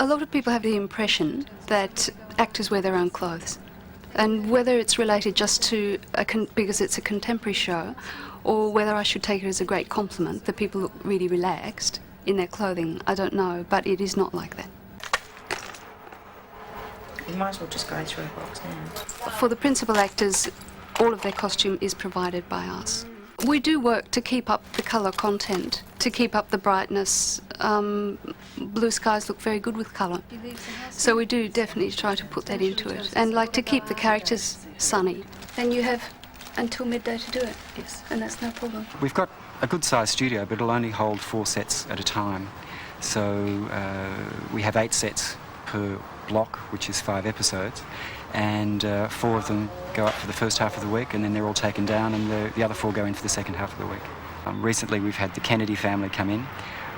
A lot of people have the impression that actors wear their own clothes. And whether it's related just to because it's a contemporary show, or whether I should take it as a great compliment that people look really relaxed in their clothing, I don't know, but it is not like that. You might as well just go through a box now. For the principal actors, all of their costume is provided by us. We do work to keep up the colour content, to keep up the brightness. Blue skies look very good with colour. So we do definitely try to put that into it. And like to keep the characters sunny. Then you have until midday to do it. Yes. And that's no problem. We've got a good-sized studio, but it'll only hold 4 sets at a time. So we have 8 sets per block, which is 5 episodes, and 4 of them go up for the first half of the week, and then they're all taken down, and the other 4 go in for the second half of the week. Recently we've had the Kennedy family come in,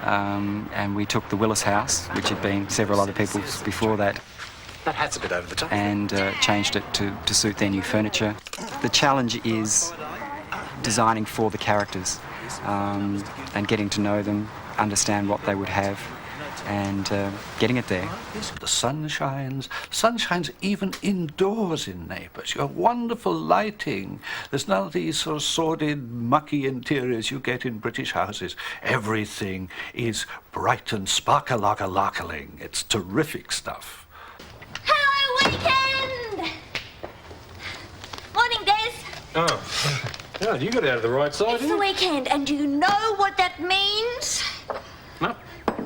and we took the Willis house, which had been several other people's before that. That hat's a bit over the top. And changed it to suit their new furniture. The challenge is designing for the characters, and getting to know them, understand what they would have, and getting it there. The sun shines even indoors in Neighbours. You have wonderful lighting. There's none of these sort of sordid, mucky interiors you get in British houses. Everything is bright and sparkle-larkling. It's terrific stuff. Hello, weekend! Morning, Des. Oh. Oh, you got out of the right side, It's didn't the you? weekend, and do you know what that means? No.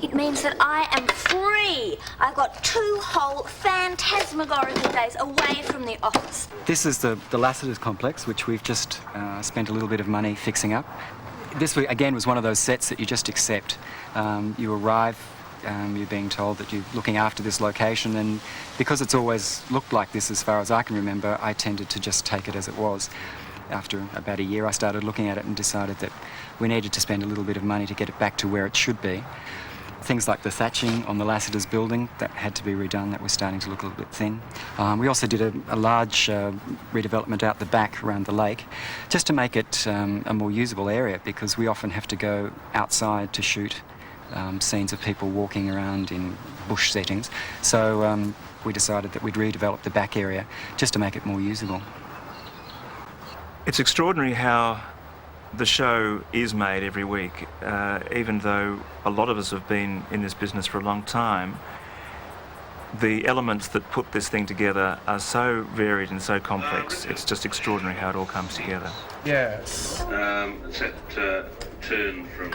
It means that I am free. I've got 2 whole phantasmagorical days away from the office. This is the Lassiter's complex, which we've just spent a little bit of money fixing up. This, again, was one of those sets that you just accept. You arrive, you're being told that you're looking after this location, and because it's always looked like this as far as I can remember, I tended to just take it as it was. After about a year, I started looking at it and decided that we needed to spend a little bit of money to get it back to where it should be. Things like the thatching on the Lassiter's building, that had to be redone. That was starting to look a little bit thin. We also did a large redevelopment out the back around the lake, just to make it a more usable area, because we often have to go outside to shoot scenes of people walking around in bush settings. So we decided that we'd redevelop the back area just to make it more usable. It's extraordinary how the show is made every week, even though a lot of us have been in this business for a long time. The elements that put this thing together are so varied and so complex. It's just extraordinary how it all comes together. Yes. It's that turn from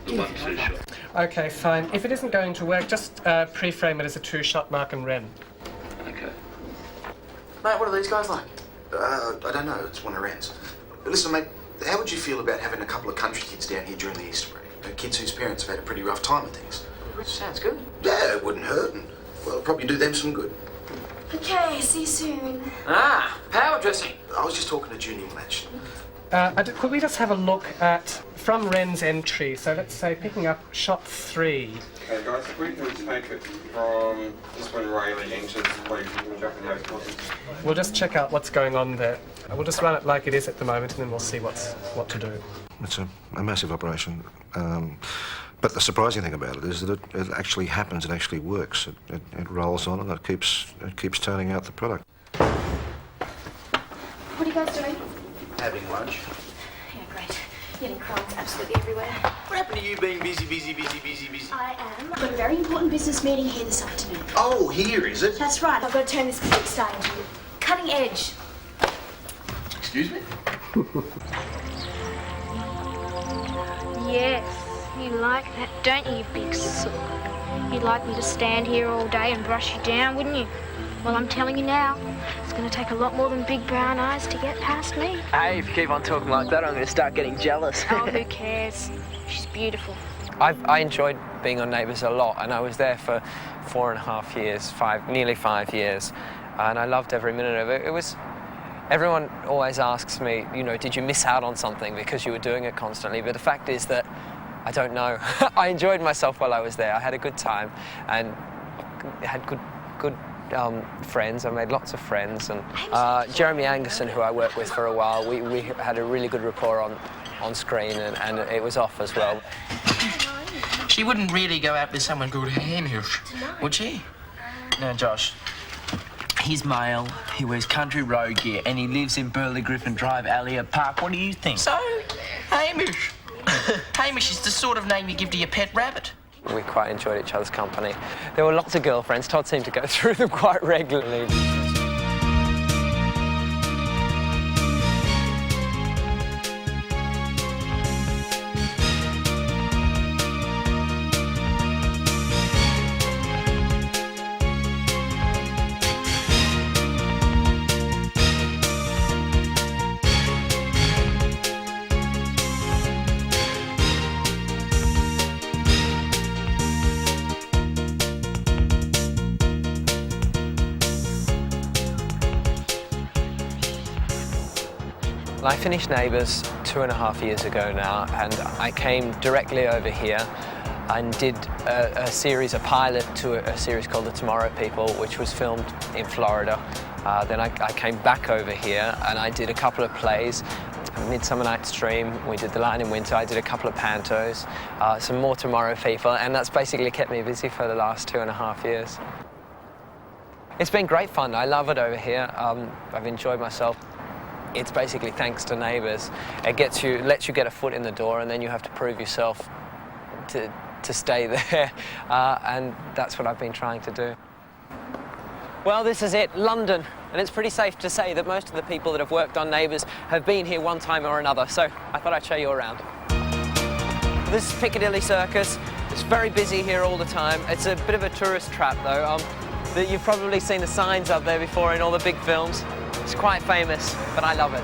the 1-2 shot. Okay, fine. If it isn't going to work, just pre-frame it as a 2-shot Mark and Ren. Okay. Mate, what are these guys like? I don't know. It's one of Ren's. Listen, mate, how would you feel about having a couple of country kids down here during the Easter break? Kids whose parents have had a pretty rough time with things. Sounds good. Yeah, it wouldn't hurt, and, well, it'd probably do them some good. Okay, see you soon. Ah, power dressing. I was just talking to Junior Match. Could we just have a look at, from Ren's entry, so let's say picking up shot 3. Okay, guys, if we can take it from just when Riley enters, please, you can jump in those closets. We'll just check out what's going on there. We'll just run it like it is at the moment, and then we'll see what to do. It's a massive operation. But the surprising thing about it is that it actually happens, it actually works. It rolls on and it keeps turning out the product. What are you guys doing? Having lunch. Yeah, great. Getting crumbs absolutely everywhere. What happened to you being busy? I am. I've got a very important business meeting here this afternoon. Oh, here, is it? That's right. I've got to turn this big star into cutting edge. Excuse me? Yes, you like that, don't you, big sook? You'd like me to stand here all day and brush you down, wouldn't you? Well, I'm telling you now, it's going to take a lot more than big brown eyes to get past me. Hey, if you keep on talking like that, I'm going to start getting jealous. Oh, who cares? She's beautiful. I enjoyed being on Neighbours a lot, and I was there for 4.5 years, nearly 5 years, and I loved every minute of it. It was, everyone always asks me, you know, did you miss out on something because you were doing it constantly? But the fact is that I don't know. I enjoyed myself while I was there. I had a good time and had good friends. I made lots of friends, and Jeremy Angerson, who I worked with for a while, we had a really good rapport on screen, and it was off as well. She wouldn't really go out with someone called Hamish, would she? No, Josh. He's male, he wears country road gear, and he lives in Burley Griffin Drive, Elliott Park. What do you think? So, Hamish. Hamish is the sort of name you give to your pet rabbit. We quite enjoyed each other's company. There were lots of girlfriends. Todd seemed to go through them quite regularly. I finished Neighbours 2.5 years ago now, and I came directly over here and did a series, a pilot to a series called The Tomorrow People, which was filmed in Florida. Then I came back over here and I did a couple of plays. Midsummer Night's Dream, we did The Lion in Winter, I did a couple of pantos, some more Tomorrow People, and that's basically kept me busy for the last 2.5 years. It's been great fun. I love it over here. I've enjoyed myself. It's basically thanks to Neighbours. It lets you get a foot in the door, and then you have to prove yourself to stay there, and that's what I've been trying to do. Well, this is it, London, and it's pretty safe to say that most of the people that have worked on Neighbours have been here one time or another, so I thought I'd show you around. This is Piccadilly Circus. It's very busy here all the time. It's a bit of a tourist trap, though. You've probably seen the signs up there before in all the big films. It's quite famous, but I love it.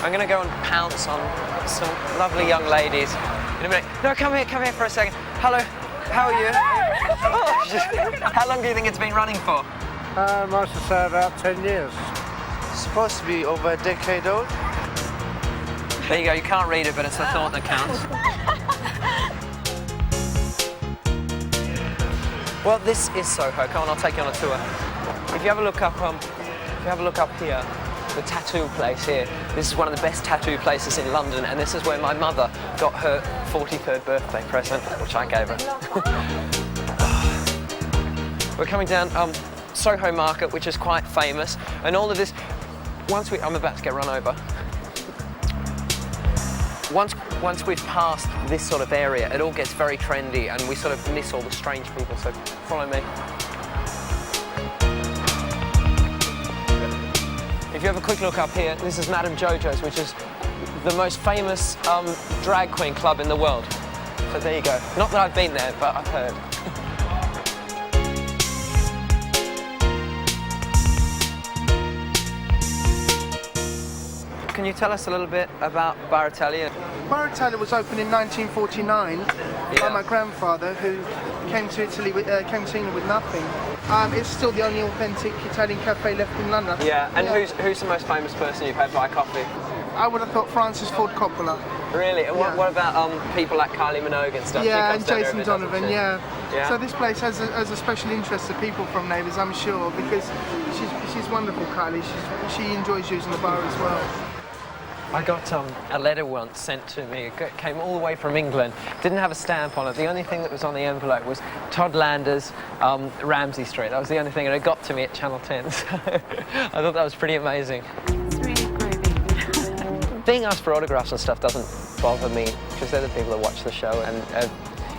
I'm going to go and pounce on some lovely young ladies in a minute. No, come here for a second. Hello, how are you? Oh, how long do you think it's been running for? I must have said about 10 years. It's supposed to be over a decade old. There you go, you can't read it, but it's the thought that counts. Well, this is Soho. Come on, I'll take you on a tour. If you have a look up here, the tattoo place here. This is one of the best tattoo places in London, and this is where my mother got her 43rd birthday present, which I gave her. We're coming down Soho Market, which is quite famous, and all of this. I'm about to get run over. Once we've passed this sort of area, it all gets very trendy, and we sort of miss all the strange people. So follow me. If you have a quick look up here, this is Madame Jojo's, which is the most famous drag queen club in the world. So there you go. Not that I've been there, but I've heard. Can you tell us a little bit about Bar Italia? Bar Italia was opened in 1949 by my grandfather, who came to England with nothing. It's still the only authentic Italian cafe left in London. Yeah, and who's the most famous person you've had buy coffee? I would have thought Francis Ford Coppola. Really? And what about people like Kylie Minogue and stuff? Yeah, and Jason Donovan, yeah. So this place has a special interest to people from Neighbours, I'm sure, because she's wonderful, Kylie. She enjoys using the bar as well. I got a letter once sent to me. It came all the way from England. Didn't have a stamp on it. The only thing that was on the envelope was Todd Lander's Ramsay Street. That was the only thing, and it got to me at Channel 10. So I thought that was pretty amazing. It's really groovy. Being asked for autographs and stuff doesn't bother me, because they're the people that watch the show and have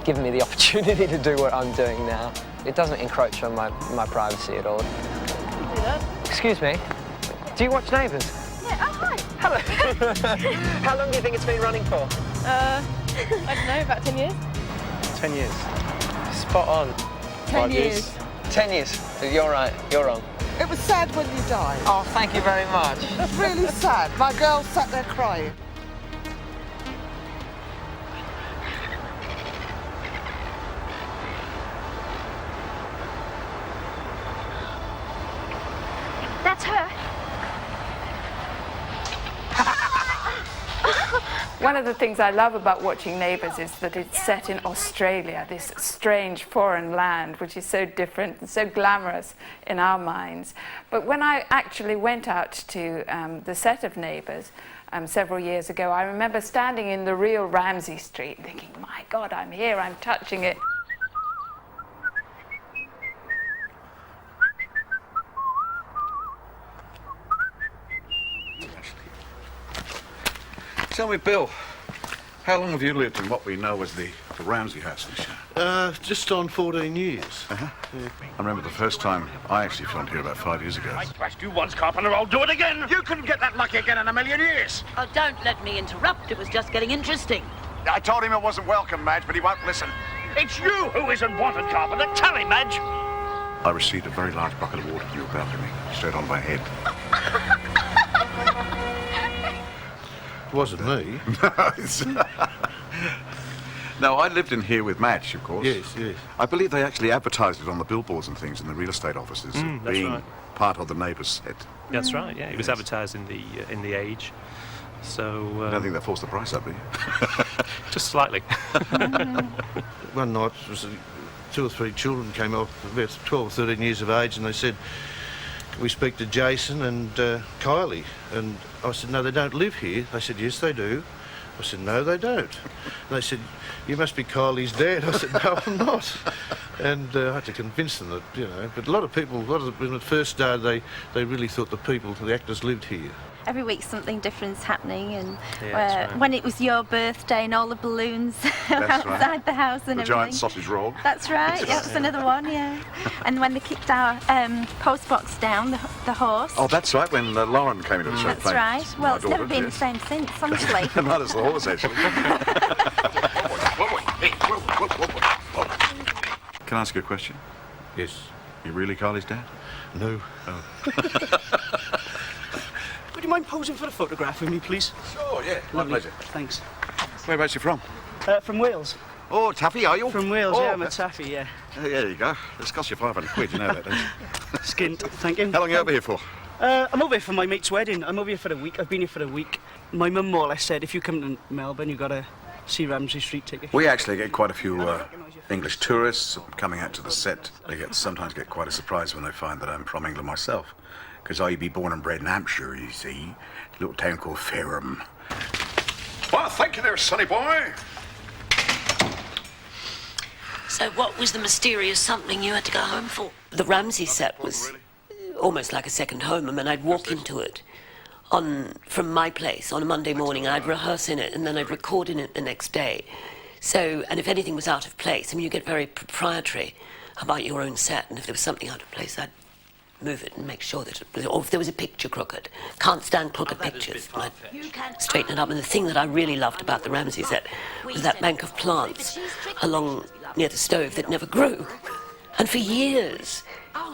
given me the opportunity to do what I'm doing now. It doesn't encroach on my privacy at all. Do that. Excuse me, do you watch Neighbours? Yeah, oh hi. Hello. How long do you think it's been running for? I don't know, about 10 years. 10 years. Spot on. 10 years. 10 years. You're right, you're wrong. It was sad when you died. Oh, thank you very much. It was really sad. My girl sat there crying. That's her. One of the things I love about watching Neighbours is that it's set in Australia, this strange foreign land, which is so different and so glamorous in our minds. But when I actually went out to the set of Neighbours several years ago, I remember standing in the real Ramsay Street thinking, my God, I'm here, I'm touching it. Tell me, Bill, how long have you lived in what we know as the Ramsay house this year? Just on 14 years. Uh-huh. Yeah. I remember the first time I actually filmed here about 5 years ago. I thrashed you once, Carpenter, I'll do it again! You couldn't get that lucky again in a million years! Oh, don't let me interrupt. It was just getting interesting. I told him it wasn't welcome, Madge, but he won't listen. It's you who isn't wanted, Carpenter. Tell him, Madge! I received a very large bucket of water from your balcony, straight on my head. It wasn't me. No, I lived in here with Madge, of course. Yes, yes. I believe they actually advertised it on the billboards and things in the real estate offices. That's being right. part of the Neighbours set. That's right, yeah. It was advertised in the Age. So... I don't think they forced the price up, do you? Just slightly. One night, it was 2 or 3 children came up, about 12 or 13 years of age, and they said, "Can we speak to Jason and Kylie?" And I said, "No, they don't live here." They said, "Yes, they do." I said, "No, they don't." And they said, "You must be Kylie's dad." I said, "No, I'm not." And I had to convince them that, you know, but a lot of people, when it first started, they really thought the actors lived here. Every week something different's happening, and Yeah, right. when it was your birthday and all the balloons outside the house and the everything. giant sausage roll. That's right, yeah, that's another one, yeah. And when they kicked our post box down, the horse. Oh, that's right, when Lauren came into the show. That's right. Well, it's never been the same since, honestly. Not as the horse, actually. Can I ask you a question? Yes. You really Kylie's dad? No. Oh. Would you mind posing for a photograph with me, please? Sure, yeah. My Lovely. pleasure. Thanks. Whereabouts you from? From Wales. Oh, Taffy, are you? From Wales, yeah, I'm a that's- Taffy, yeah. There you go. It's cost you 500 quid, you know that, don't you? Skint, thank you. How long are you over here for? I'm over here for my mate's wedding. I'm over here for a week. I've been here for a week. My mum more or less said, if you come to Melbourne, you've got to see Ramsay Street ticket. We actually get quite a few English tourists coming out to the set. They sometimes get quite a surprise when they find that I'm from England myself. Because I be born and bred in Hampshire, you see. A little town called Fareham. Well, thank you there, sonny boy. So what was the mysterious something you had to go home for? The Ramsay set was almost like a second home. I mean, I'd walk into it from my place on a Monday morning, I'd rehearse in it, and then I'd record in it the next day. So, and if anything was out of place, I mean, you get very proprietary about your own set, and if there was something out of place, I'd move it and make sure that it was, or if there was a picture crooked, can't stand crooked pictures, I'd straighten it up. And the thing that I really loved about the Ramsay set was that bank of plants along near the stove that never grew. And for years,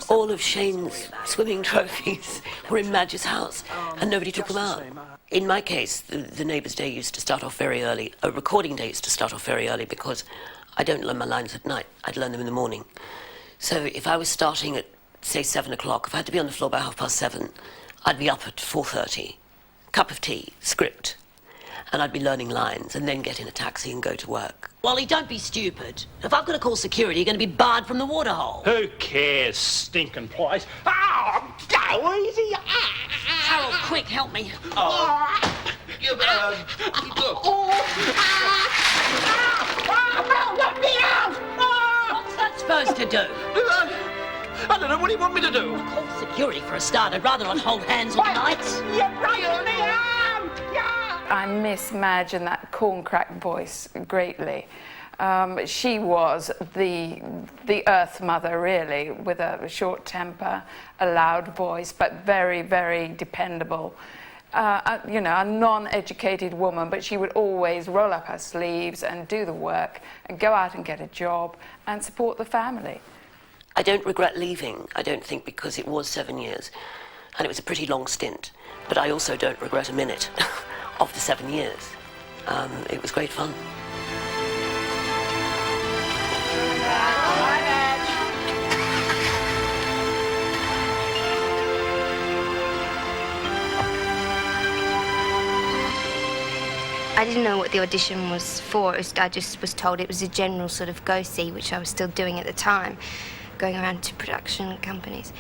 all of Shane's swimming trophies were in Madge's house, and nobody took them out. In my case, the Neighbours' day used to start off very early. A recording day used to start off very early because I don't learn my lines at night. I'd learn them in the morning. So if I was starting at, say, 7 o'clock, if I had to be on the floor by 7:30, I'd be up at 4:30, cup of tea, script, and I'd be learning lines and then get in a taxi and go to work. Wally, don't be stupid. If I've got to call security, you're going to be barred from the waterhole. Who cares, stinking place? Oh, go easy. Harold, quick, help me. Let me out! What's that supposed to do? I don't know. What do you want me to do? Call security for a start. I'd rather not hold hands all night. You're breaking me out! I miss Madge and that corn-cracked voice greatly. She was the Earth Mother, really, with a short temper, a loud voice, but very, very dependable. You know, a non-educated woman, but she would always roll up her sleeves and do the work and go out and get a job and support the family. I don't regret leaving, I don't think, because it was 7 years, and it was a pretty long stint. But I also don't regret a minute of the 7 years. It was great fun. I didn't know what the audition was for. I just was told it was a general sort of go-see, which I was still doing at the time, going around to production companies.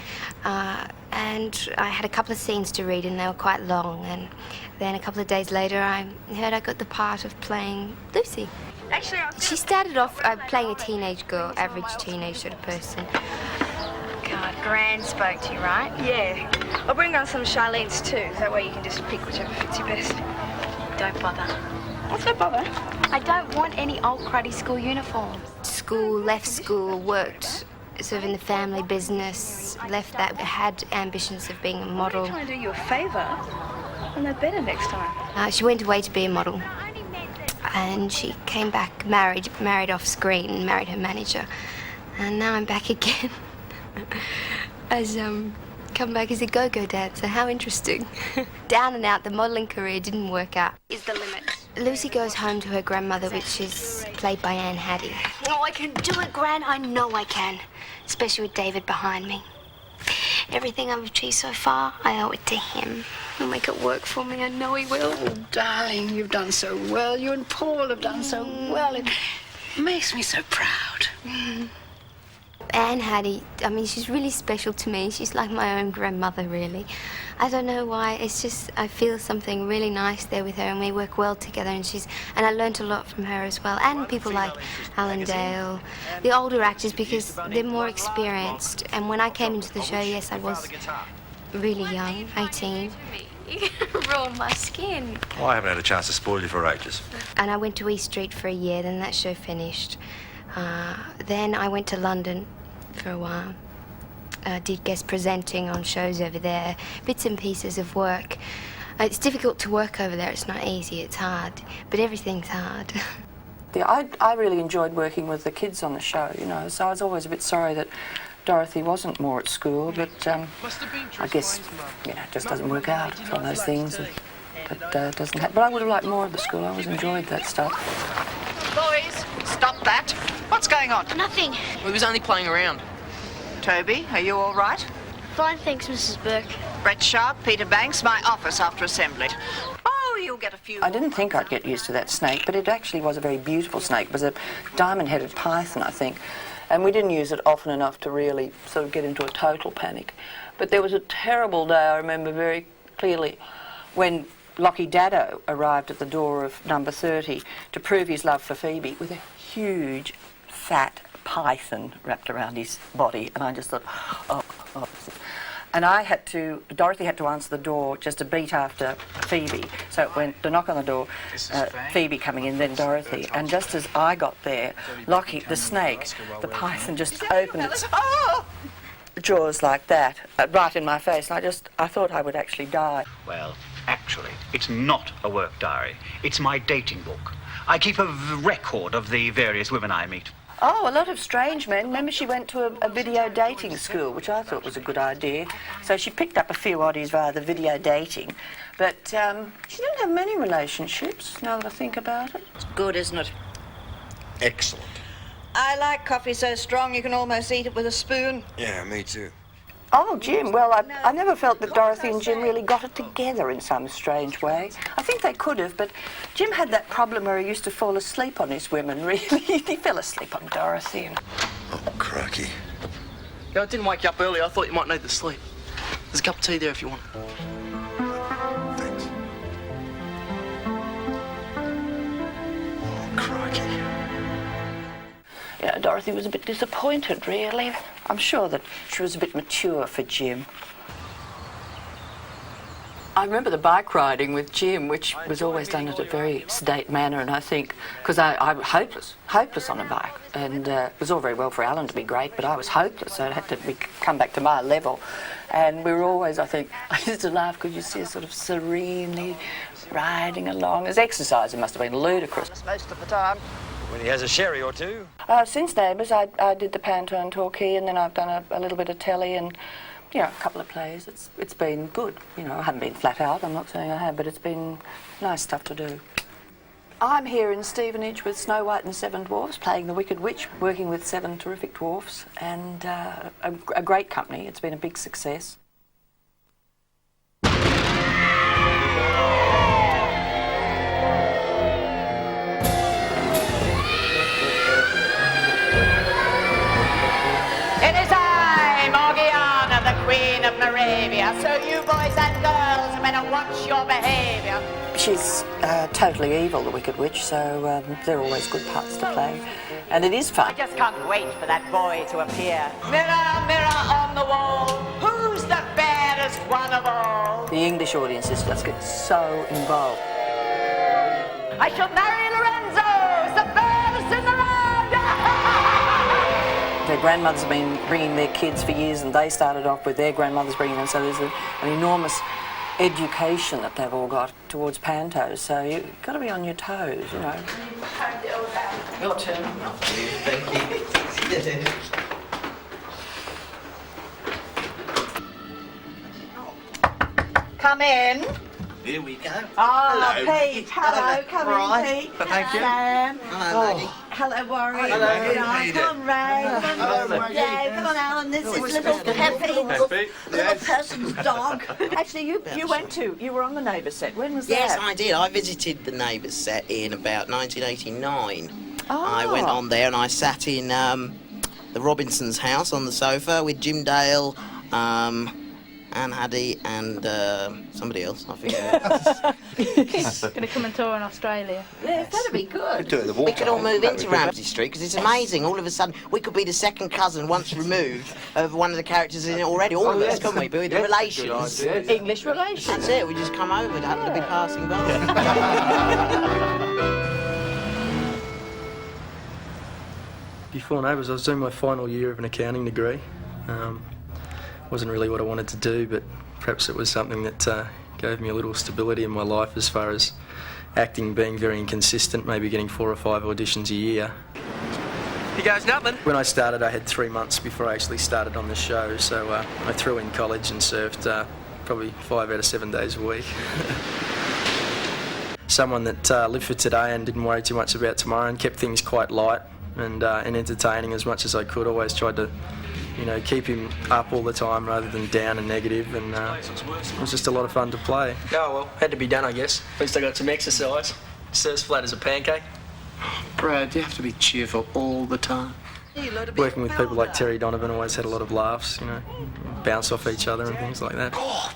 And I had a couple of scenes to read, and they were quite long. And then a couple of days later, I heard I got the part of playing Lucy. Actually, she started off playing a teenage girl, average teenage sort of person. God, Gran spoke to you, right? Yeah. I'll bring around some Charlene's too. That way you can just pick whichever fits you best. Don't bother. What's no bother? I don't want any old cruddy school uniforms. Left school, worked sort of in the family business, left that, had ambitions of being a model. I'm trying to do you a favour. I'll know better next time. She went away to be a model. And she came back married off screen, married her manager. And now I'm back again. Come back as a go-go dancer. How interesting. Down and out, the modelling career didn't work out. Is the limit. Lucy goes home to her grandmother, which is played by Haddy. Oh, I can do it, Gran. I know I can. Especially with David behind me. everything I've achieved so far, I owe it to him. He'll make it work for me. I know he will. Oh, darling, you've done so well. You and Paul have done so well. It makes me so proud. And Haddy, I mean, she's really special to me. She's like my own grandmother, really. I don't know why. It's just I feel something really nice there with her, and we work well together. And I learnt a lot from her as well, and people like Alan Dale, the older actors, because they're more experienced. And when I came into the show, yes, I was really young, 18. You ruined my skin. Well, I haven't had a chance to spoil you for ages. And I went to East Street for a year. Then that show finished. Then I went to London for a while. Did guest presenting on shows over there, bits and pieces of work. It's difficult to work over there. It's not easy. It's hard, but everything's hard. Yeah, I really enjoyed working with the kids on the show, you know, so I was always a bit sorry that Dorothy wasn't more at school, but I guess, you know, it just doesn't work out. It's one of those things that doesn't happen. But I would have liked more of the school. I always enjoyed that stuff. Boys, stop that. What's going on? Nothing. We was only playing around. Toby, are you all right? Fine, thanks, Mrs. Burke. Brett Sharp, Peter Banks, my office after assembly. Oh, you'll get a few... I didn't think I'd get used to that snake, but it actually was a very beautiful snake. It was a diamond-headed python, I think, and we didn't use it often enough to really sort of get into a total panic. But there was a terrible day, I remember very clearly, when Lockie Daddo arrived at the door of number 30 to prove his love for Phoebe with a huge, fat python wrapped around his body, and I just thought, oh. And Dorothy had to answer the door just a beat after Phoebe, so it went the knock on the door, Phoebe coming in, then Dorothy, and just as I got there, Lockie, the snake, the python just opened its jaws like that, right in my face, and I thought I would actually die. Well, actually, it's not a work diary. It's my dating book. I keep a record of the various women I meet. Oh, a lot of strange men. Remember, she went to a video dating school, which I thought was a good idea. So she picked up a few oddies via the video dating. But she didn't have many relationships, now that I think about it. It's good, isn't it? Excellent. I like coffee so strong you can almost eat it with a spoon. Yeah, me too. Oh, Jim, well, I never felt that Dorothy and Jim really got it together in some strange way. I think they could have, but Jim had that problem where he used to fall asleep on his women, really. He fell asleep on Dorothy. Oh, crikey. Yeah, I didn't wake you up early. I thought you might need the sleep. There's a cup of tea there if you want. Thanks. Oh, crikey. Yeah, Dorothy was a bit disappointed, really. I'm sure that she was a bit mature for Jim. I remember the bike riding with Jim, which was always done in a very sedate manner, and I think, because I was hopeless on a bike, and it was all very well for Alan to be great, but I was hopeless, so it had to come back to my level. And we were always, I used to laugh because you see us sort of serenely riding along. As exercise, it must have been ludicrous. Most of the time. When he has a sherry or two. Since Neighbours, I did the Panto and Torquay, and then I've done a little bit of telly and, you know, a couple of plays. It's been good. You know, I haven't been flat out, I'm not saying I have, but it's been nice stuff to do. I'm here in Stevenage with Snow White and the Seven Dwarfs, playing the Wicked Witch, working with 7 terrific dwarfs, and a great company. It's been a big success. It is I, Morgiana, the Queen of Moravia. So you boys and girls better watch your behaviour. She's totally evil, the Wicked Witch, so they're always good parts to play. And it is fun. I just can't wait for that boy to appear. Mirror, mirror on the wall, who's the fairest one of all? The English audiences just get so involved. I shall marry Lorenzo, the fairest in the land! Their grandmothers have been bringing their kids for years, and they started off with their grandmothers bringing them, so there's an enormous education that they've all got towards pantos, so you've got to be on your toes, you know. Your turn. Thank you. Come in. Here we go. Oh, hello. Pete, hello. Come in, Pete. Thank you. Sam. Hello, lady. Hello, Warren. Hello. Come on, Ray. Come on, yeah, come on, Alan. This is little Peppy, little person's dog. Actually, you were on the Neighbours set. When was that? Yes, I did. I visited the Neighbours set in about 1989. Oh. I went on there and I sat in the Robinsons' house on the sofa with Jim Dale, and Haddy and somebody else, I forget. Going to come and tour in Australia. Yeah, that'd be good. We could all move into Ramsay Street because it's amazing. All of a sudden, we could be the second cousin once removed of one of the characters in it already. All of us, couldn't we? Be the relations. English relations. That's it. We just come over. It happened to be passing by. Before Neighbours, I was doing my final year of an accounting degree. Wasn't really what I wanted to do, but perhaps it was something that gave me a little stability in my life as far as acting being very inconsistent, maybe getting 4 or 5 auditions a year. Here goes nothing. When I started, I had 3 months before I actually started on the show, so I threw in college and served probably 5 out of 7 days a week. Someone that lived for today and didn't worry too much about tomorrow and kept things quite light and entertaining as much as I could. Always tried to, keep him up all the time rather than down and negative, and it was just a lot of fun to play. Oh, well, had to be done, I guess. At least I got some exercise. It's flat as a pancake. Brad, you have to be cheerful all the time. Working with people like Terry Donovan always had a lot of laughs, bounce off each other and things like that. Oh,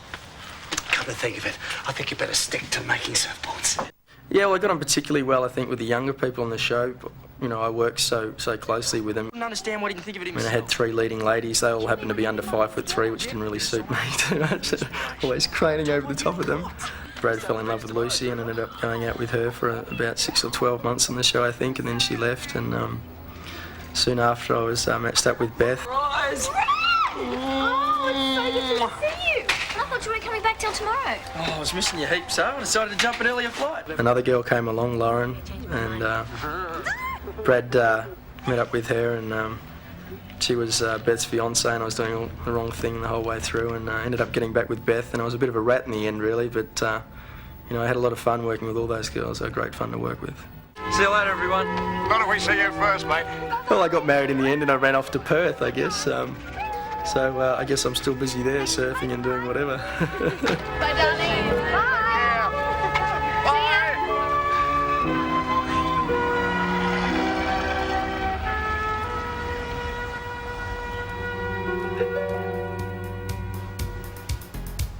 come to think of it, I think you better stick to making surfboards. Yeah, well, I got on particularly well, I think, with the younger people on the show. I worked so closely with them. I don't understand why he didn't think of it I himself. mean, I had 3 leading ladies. They all happened to be under 5'3", which didn't really suit me too much. Always craning over the top of them. Brad fell in love with Lucy and ended up going out with her for about 6 or 12 months on the show, I think, and then she left. And soon after, I was matched up with Beth. Rise! Oh, it's so good to see you. I thought you weren't coming back till tomorrow. Oh, I was missing you heaps, so I decided to jump an earlier flight. Another girl came along, Lauren, and Brad met up with her, and she was Beth's fiancée, and I was doing all the wrong thing the whole way through, and ended up getting back with Beth, and I was a bit of a rat in the end, really, but I had a lot of fun working with all those girls. They were great fun to work with. See you later, everyone. Why don't we see you first, mate? Well, I got married in the end, and I ran off to Perth, I guess. So I guess I'm still busy there, surfing and doing whatever. Bye, darling. Bye.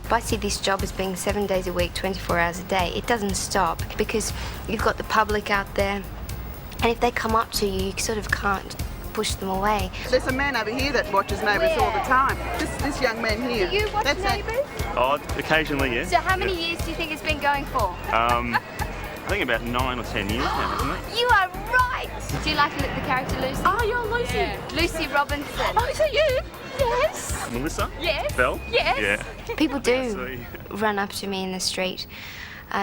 I see this job as being 7 days a week, 24 hours a day. It doesn't stop because you've got the public out there, and if they come up to you, you sort of can't push them away. There's a man over here that watches Neighbours all the time. This young man here. Do you watch Neighbours? Oh, occasionally, yeah. So how many years do you think it's been going for? I think about 9 or 10 years now, isn't it? You are right! Do you like the character Lucy? Oh, you're Lucy. Yeah. Lucy Robinson. Oh, is that you? Yes. Melissa? Yes. Bell? Yes. Yeah. People do run up to me in the street,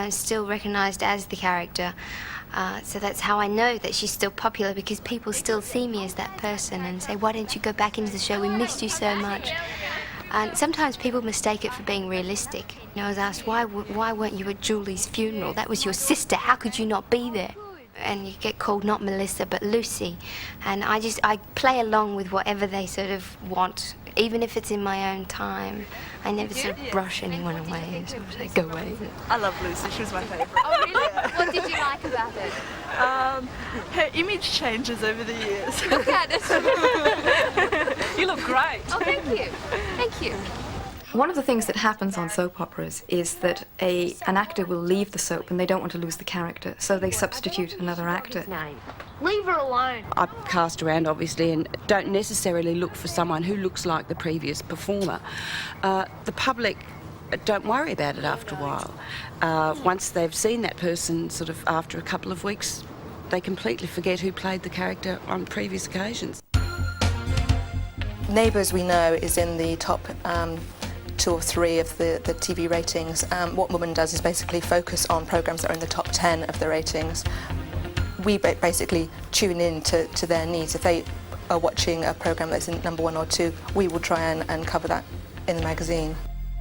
still recognised as the character. So that's how I know that she's still popular, because people still see me as that person and say, why don't you go back into the show? We missed you so much. And sometimes people mistake it for being realistic. I was asked, why weren't you at Julie's funeral? That was your sister. How could you not be there? And you get called not Melissa, but Lucy. And I play along with whatever they sort of want, even if it's in my own time. I never sort of brush anyone away and sort of say, go away. I love Lucy, she was my favourite. Oh, really? What did you like about it? Her image changes over the years. Look at it. You look great. Oh, thank you. Thank you. One of the things that happens on soap operas is that an actor will leave the soap and they don't want to lose the character, so they substitute another actor. Leave her alone. I cast around, obviously, and don't necessarily look for someone who looks like the previous performer. The public don't worry about it after a while. Once they've seen that person, sort of after a couple of weeks, they completely forget who played the character on previous occasions. Neighbours, we know, is in the top 2 or 3 of the TV ratings. What Woman does is basically focus on programmes that are in the top 10 of the ratings. We basically tune in to their needs. If they are watching a programme that's in number 1 or 2, we will try and cover that in the magazine.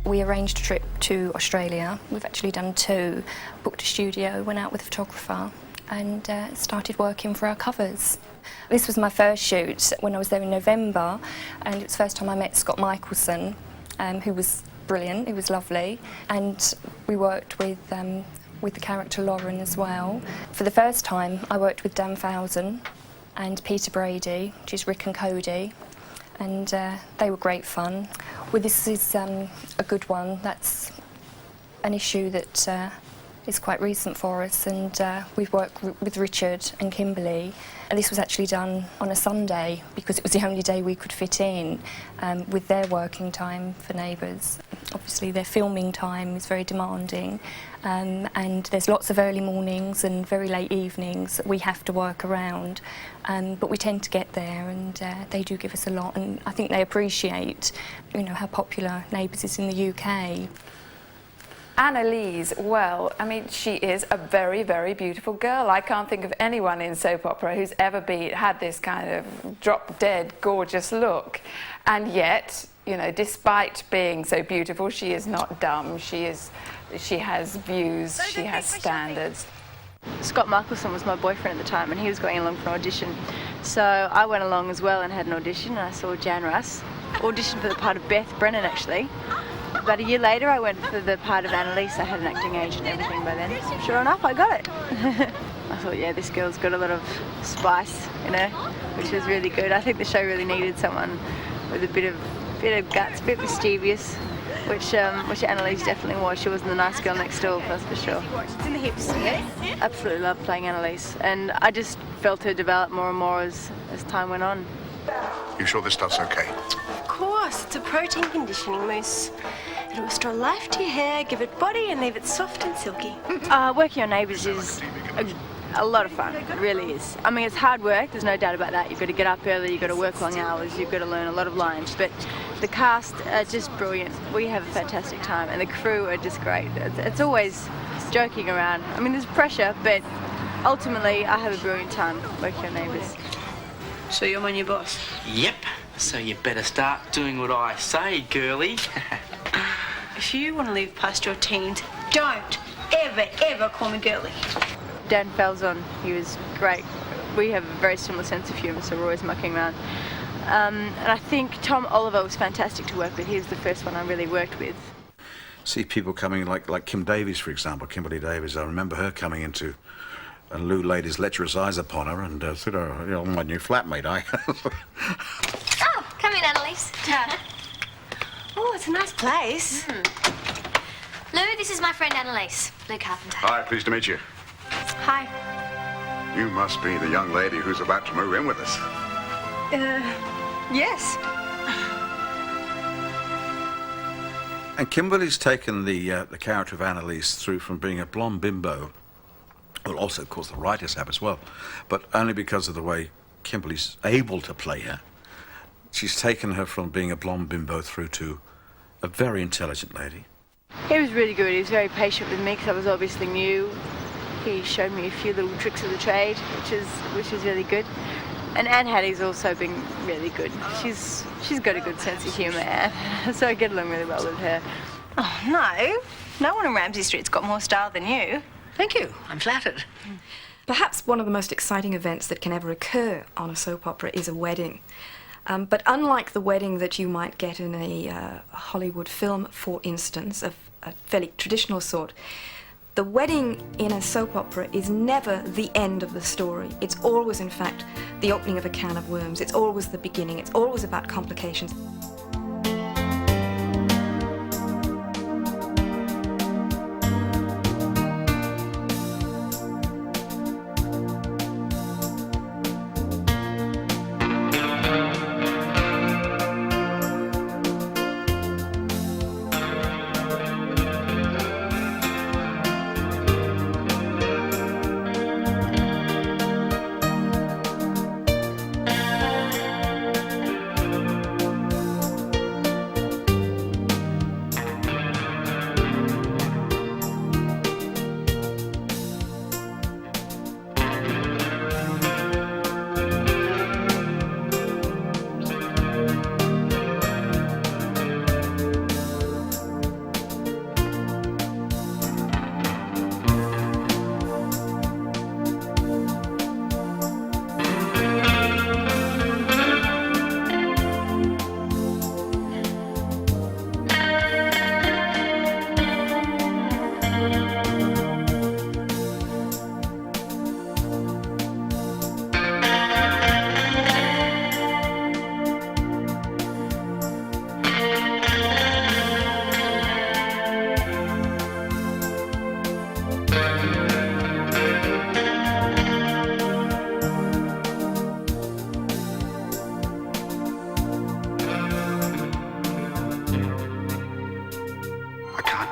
We arranged a trip to Australia. We've actually done 2, booked a studio, went out with a photographer, and started working for our covers. This was my first shoot when I was there in November, and it was the first time I met Scott Michaelson, who was brilliant, he was lovely, and we worked with the character Lauren as well. For the first time I worked with Dan Fowson and Peter Brady, which is Rick and Cody, and they were great fun. Well, this is a good one. That's an issue that is quite recent for us, and we've worked with Richard and Kimberley, and this was actually done on a Sunday because it was the only day we could fit in with their working time for Neighbours. Obviously their filming time is very demanding, and there's lots of early mornings and very late evenings that we have to work around, but we tend to get there, and they do give us a lot, and I think they appreciate, you know, how popular Neighbours is in the UK. Annalise, well, I mean, she is a very, very beautiful girl. I can't think of anyone in soap opera who's ever had this kind of drop-dead, gorgeous look. And yet, you know, despite being so beautiful, she is not dumb. She has views, she has standards. Scott Michaelson was my boyfriend at the time, and he was going along for an audition. So I went along as well and had an audition, and I saw Jan Russ audition for the part of Beth Brennan, actually. About a year later, I went for the part of Annalise. I had an acting agent and everything by then. Sure enough, I got it. I thought, yeah, this girl's got a lot of spice, you know, which was really good. I think the show really needed someone with a bit of guts, a bit mischievous, which Annalise definitely was. She wasn't the nice girl next door, that's for sure. It's in the hips, yeah? Absolutely loved playing Annalise, and I just felt her develop more and more as time went on. You sure this stuff's okay? Of course, it's a protein conditioning mousse. It'll restore life to your hair, give it body, and leave it soft and silky. Working on Neighbours is a lot of fun, it really is. I mean, it's hard work, there's no doubt about that. You've got to get up early, you've got to work long hours, you've got to learn a lot of lines, but the cast are just brilliant. We have a fantastic time, and the crew are just great. It's always joking around. I mean, there's pressure, but ultimately, I have a brilliant time working on Neighbours. So you're my new boss? Yep. So you better start doing what I say, girlie. If you want to live past your teens, don't ever call me girlie. Dan Falzon, he was great. We have a very similar sense of humour, so we're always mucking around. And I think Tom Oliver was fantastic to work with. He was the first one I really worked with. See people coming like Kim Davies, for example, Kimberley Davies. I remember her coming into, and Lou laid his lecherous eyes upon her and said, "Oh, you know, my new flatmate, I." Oh, come in, Annalise. Oh, it's a nice place. Lou, this is my friend Annalise, Lou Carpenter. Hi, pleased to meet you. Hi. You must be the young lady who's about to move in with us. Yes. And Kimberly's taken the character of Annalise through from being a blonde bimbo. Well, also, of course, the writers have as well, but only because of the way Kimberly's able to play her. She's taken her from being a blonde bimbo through to a very intelligent lady. He was really good. He was very patient with me because I was obviously new. He showed me a few little tricks of the trade, which is really good. And Anne Haddy's also been really good. She's got a good sense of humour, Anne, so I get along really well with her. Oh, no. No one on Ramsay Street's got more style than you. Thank you. I'm flattered. Perhaps one of the most exciting events that can ever occur on a soap opera is a wedding. But unlike the wedding that you might get in a Hollywood film, for instance, of a fairly traditional sort, the wedding in a soap opera is never the end of the story. It's always, in fact, the opening of a can of worms. It's always the beginning. It's always about complications.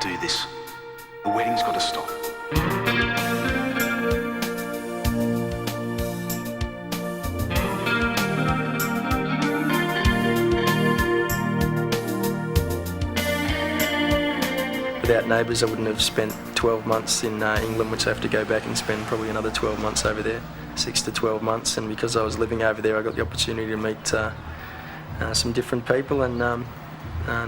can't do this. The wedding's got to stop. Without Neighbours, I wouldn't have spent 12 months in England, which I have to go back and spend probably another 12 months over there, 6 to 12 months. And because I was living over there, I got the opportunity to meet some different people, and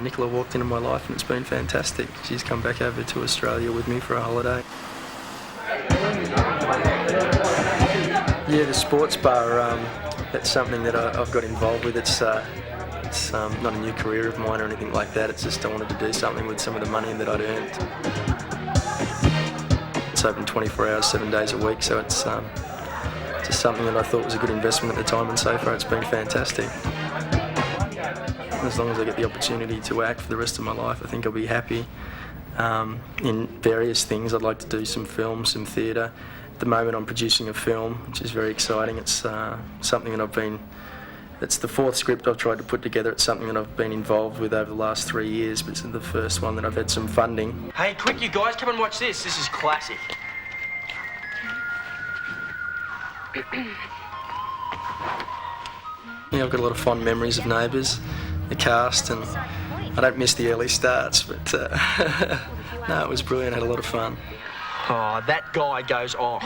Nicola walked into my life, and it's been fantastic. She's come back over to Australia with me for a holiday. Yeah, the sports bar, that's something that I've got involved with. It's not a new career of mine or anything like that. It's just I wanted to do something with some of the money that I'd earned. It's open 24 hours, 7 days a week, so it's just something that I thought was a good investment at the time, and so far it's been fantastic. As long as I get the opportunity to act for the rest of my life, I think I'll be happy. In various things, I'd like to do some film, some theatre. At the moment I'm producing a film, which is very exciting. It's something that it's the 4th script I've tried to put together. It's something that I've been involved with over the last 3 years, but it's the first one that I've had some funding. Hey, quick, you guys, come and watch this. This is classic. Yeah, I've got a lot of fond memories of Neighbours, the cast, and I don't miss the early starts, but no, it was brilliant. I had a lot of fun. Oh, that guy goes off.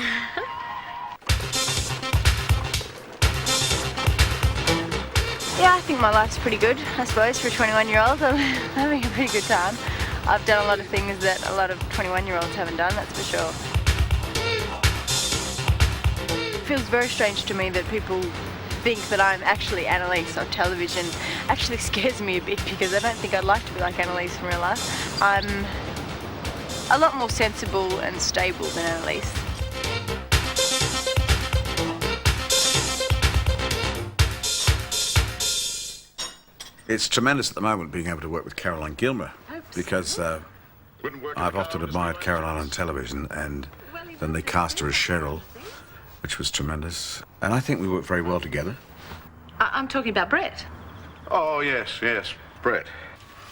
Yeah, I think my life's pretty good, I suppose, for a 21-year-old. I'm having a pretty good time. I've done a lot of things that a lot of 21-year-olds haven't done, that's for sure. It feels very strange to me that people think that I'm actually Annalise on television. Actually scares me a bit, because I don't think I'd like to be like Annalise in real life. I'm a lot more sensible and stable than Annalise. It's tremendous at the moment being able to work with Caroline Gilmer, because I've often admired Caroline on television, and then they cast her as Cheryl, which was tremendous. And I think we work very well together. I'm talking about Brett. Oh, yes, Brett.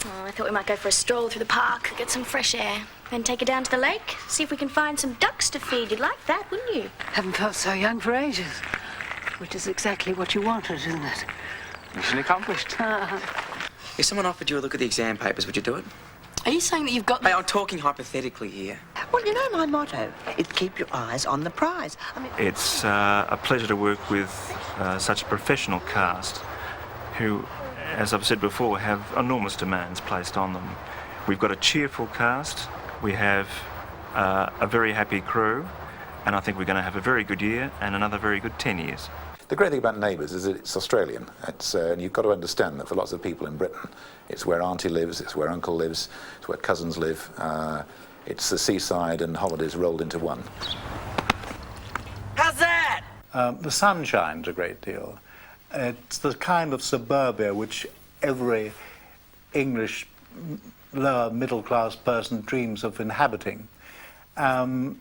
Oh, I thought we might go for a stroll through the park, get some fresh air, then take her down to the lake, see if we can find some ducks to feed. You'd like that, wouldn't you? Haven't felt so young for ages. Which is exactly what you wanted, isn't it? Mission accomplished. If someone offered you a look at the exam papers, would you do it? Are you saying that you've got... Hey, I'm talking hypothetically here. Well, you know my motto. It's keep your eyes on the prize. It's a pleasure to work with such a professional cast who, as I've said before, have enormous demands placed on them. We've got a cheerful cast, we have a very happy crew, and I think we're going to have a very good year and another very good 10 years. The great thing about Neighbours is that it's Australian. And you've got to understand that for lots of people in Britain, it's where auntie lives, it's where uncle lives, it's where cousins live. It's the seaside and holidays rolled into one. How's that? The sun shines a great deal. It's the kind of suburbia which every English lower middle-class person dreams of inhabiting. And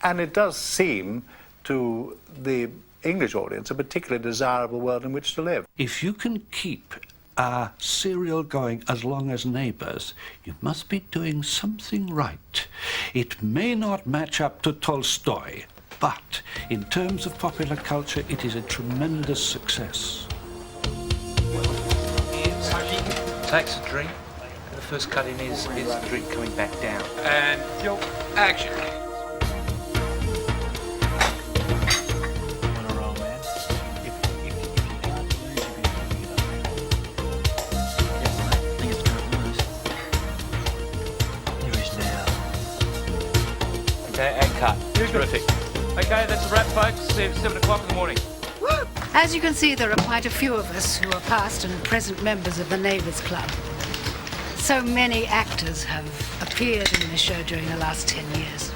it does seem to the English audience a particularly desirable world in which to live. If you can keep a serial going as long as Neighbours, you must be doing something right. It may not match up to Tolstoy, but in terms of popular culture, it is a tremendous success. Takes a drink. The first cut in is the drink coming back down. And action. Okay, and cut. Terrific. Okay, that's a wrap, folks. See you at 7 o'clock in the morning. As you can see, there are quite a few of us who are past and present members of the Neighbours Club. So many actors have appeared in the show during the last 10 years.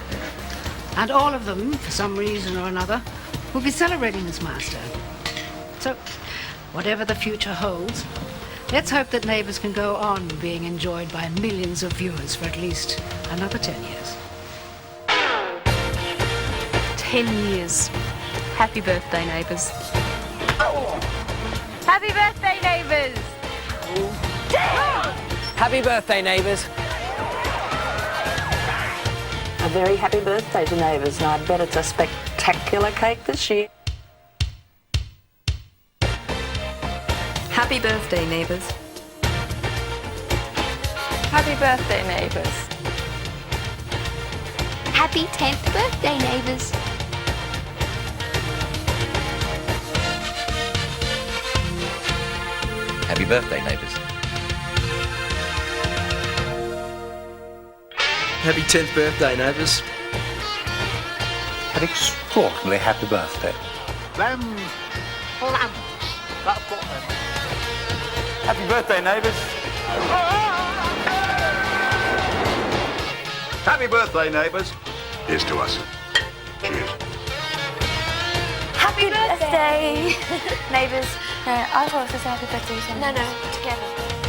And all of them, for some reason or another, will be celebrating this milestone. So, whatever the future holds, let's hope that Neighbours can go on being enjoyed by millions of viewers for at least another 10 years. 10 years. Happy birthday, Neighbours. Happy birthday, Neighbours! Happy birthday, Neighbours. A very happy birthday to Neighbours, and I bet it's a spectacular cake this year. Happy birthday, Neighbours. Happy birthday, Neighbours. Happy 10th birthday, Neighbours. Happy birthday, Neighbours. Happy 10th birthday, Neighbours. An extraordinarily happy birthday. Happy birthday, Neighbours. Happy birthday, Neighbours. Here's to us. Cheers. Happy birthday, Neighbours. No, I thought it was happy birthday. No, together.